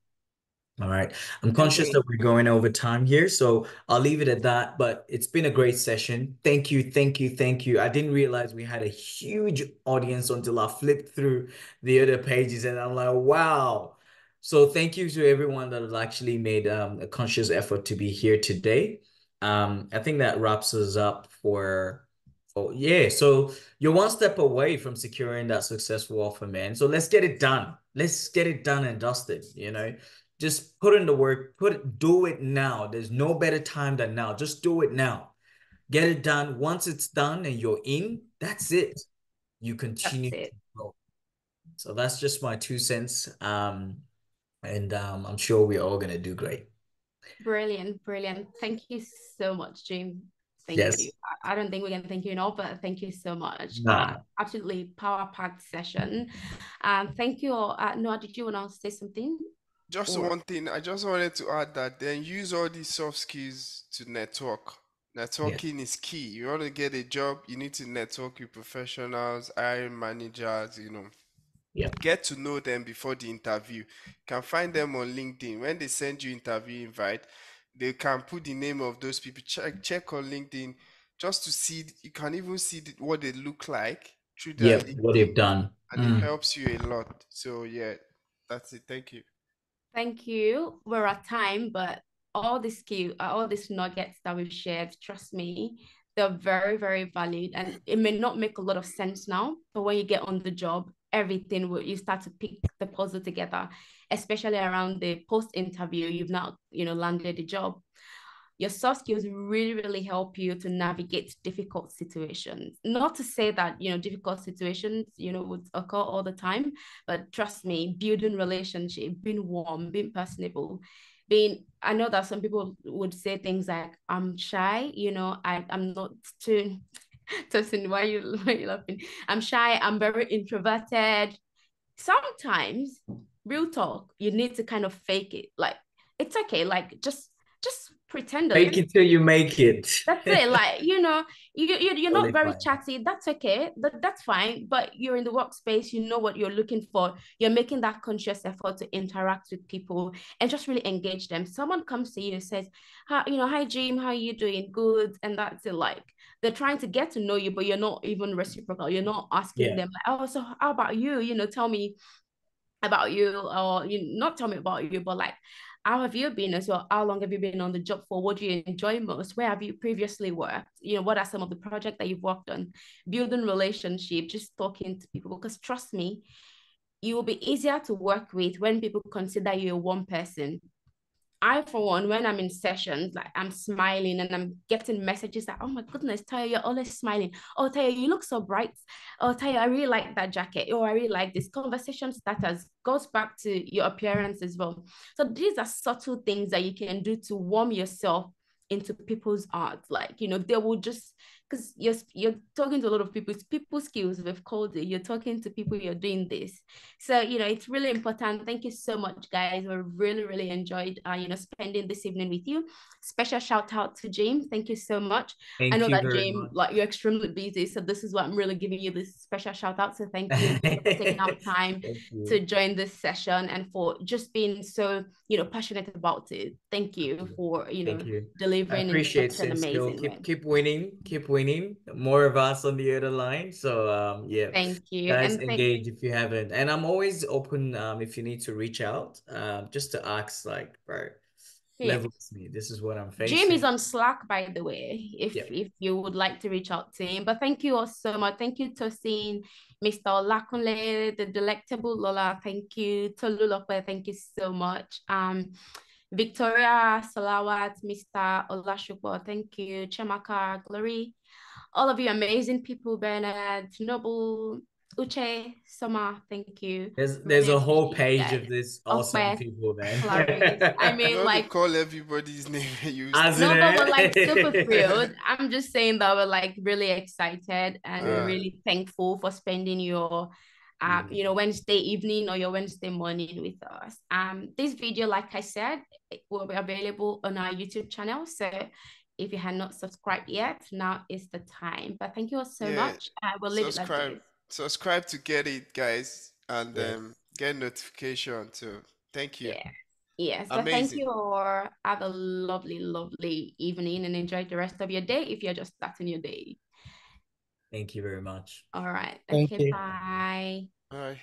All right. I'm conscious that we're going over time here, so I'll leave it at that. But it's been a great session. Thank you, thank you, thank you. I didn't realize we had a huge audience until I flipped through the other pages, and I'm like, wow. So thank you to everyone that has actually made a conscious effort to be here today. I think that wraps us up yeah. So you're one step away from securing that successful offer, man. So let's get it done. Let's get it done and dusted, Just put in the work, do it now. There's no better time than now. Just do it now. Get it done. Once it's done and you're in, that's it. You continue to grow. So that's just my 2 cents. And I'm sure we're all gonna do great. Brilliant. Thank you so much, Jim. Thank Yes. you. I don't think we can thank you enough, but thank you so much. Nah. Absolutely power-packed session. Thank you. Noah, did you want to say something? Just one thing, I just wanted to add that then use all these soft skills to network. Networking is key. You want to get a job, you need to network with professionals, hiring managers, Yeah. Get to know them before the interview. You can find them on LinkedIn. When they send you interview invite, they can put the name of those people. Check on LinkedIn just to see. You can even see what they look like through their LinkedIn, what they've done. and it helps you a lot. So yeah, that's it. Thank you. Thank you. We're at time, but all these nuggets that we've shared, trust me, they're very, very valued. And it may not make a lot of sense now, but when you get on the job, everything you start to pick the puzzle together, especially around the post-interview, you've now, landed the job. Your soft skills really, really help you to navigate difficult situations. Not to say that, difficult situations, would occur all the time, but trust me, building relationship, being warm, being personable, I know that some people would say things like, I'm shy, I'm not too, Tosin, why are you laughing? I'm shy, I'm very introverted. Sometimes, real talk, you need to kind of fake it. Like, it's okay, like just pretend Fake it till you make it. That's it. Like, you're not very fine. chatty. That's okay. That's fine. But you're in the workspace, you know what you're looking for. You're making that conscious effort to interact with people and just really engage them. Someone comes to you and says, hi Jim, how are you doing? Good. And that's it. Like, they're trying to get to know you, but you're not even reciprocal. You're not asking them like, oh, so how about you? Tell me about you, or not tell me about you, but like, how have you been as well? How long have you been on the job for? What do you enjoy most? Where have you previously worked? What are some of the projects that you've worked on? Building relationship, just talking to people, because trust me, you will be easier to work with when people consider you a one person. I, for one, when I'm in sessions, like I'm smiling and I'm getting messages like, oh my goodness, Taya, you're always smiling. Oh, Taya, you look so bright. Oh, Taya, I really like that jacket. Oh, I really like this. Conversation starters goes back to your appearance as well. So these are subtle things that you can do to warm yourself into people's art. Like, you know, they will just, because you're talking to a lot of people, it's people skills, we've called it. You're talking to people, you're doing this. So, you know, it's really important. Thank you so much, guys. We really, really enjoyed, you know, spending this evening with you. Special shout out to James. Thank you so much. Thank I know you that very James, much. like, you're extremely busy. So this is what I'm really giving you this special shout out. So thank you for taking out time to join this session and for just being so, you know, passionate about it. Thank you for, you know, delivering I appreciate in such an it. Still amazing way. keep winning. More of us on the other line. So yeah. Thank you. Guys, And engage if you haven't. And I'm always open if you need to reach out just to ask, like, right, level with me. This is what I'm facing. Jim is on Slack, by the way, if you would like to reach out to him. But thank you all so much. Thank you, Tosin, Mr. Olakunle, the delectable Lola. Thank you, Tolulope. Thank you so much. Victoria Salawat, Mr. Olashupo. Thank you, Chamaka, Glory. All of you amazing people, Bernard, Noble, Uche, Summer, thank you. There's a whole page of this awesome people, man. I mean, like, call everybody's name used. No, but we're like super thrilled. I'm just saying that we're like really excited and really thankful for spending your you know, Wednesday evening or your Wednesday morning with us. This video, like I said, it will be available on our YouTube channel. So if you had not subscribed yet, now is the time. But thank you all so much. We'll leave it like this. Subscribe to get it, guys, and get notification too. Thank you. Yes, but thank you all. Have a lovely, lovely evening and enjoy the rest of your day if you're just starting your day. Thank you very much. All right. Thank Okay, you. bye. Bye.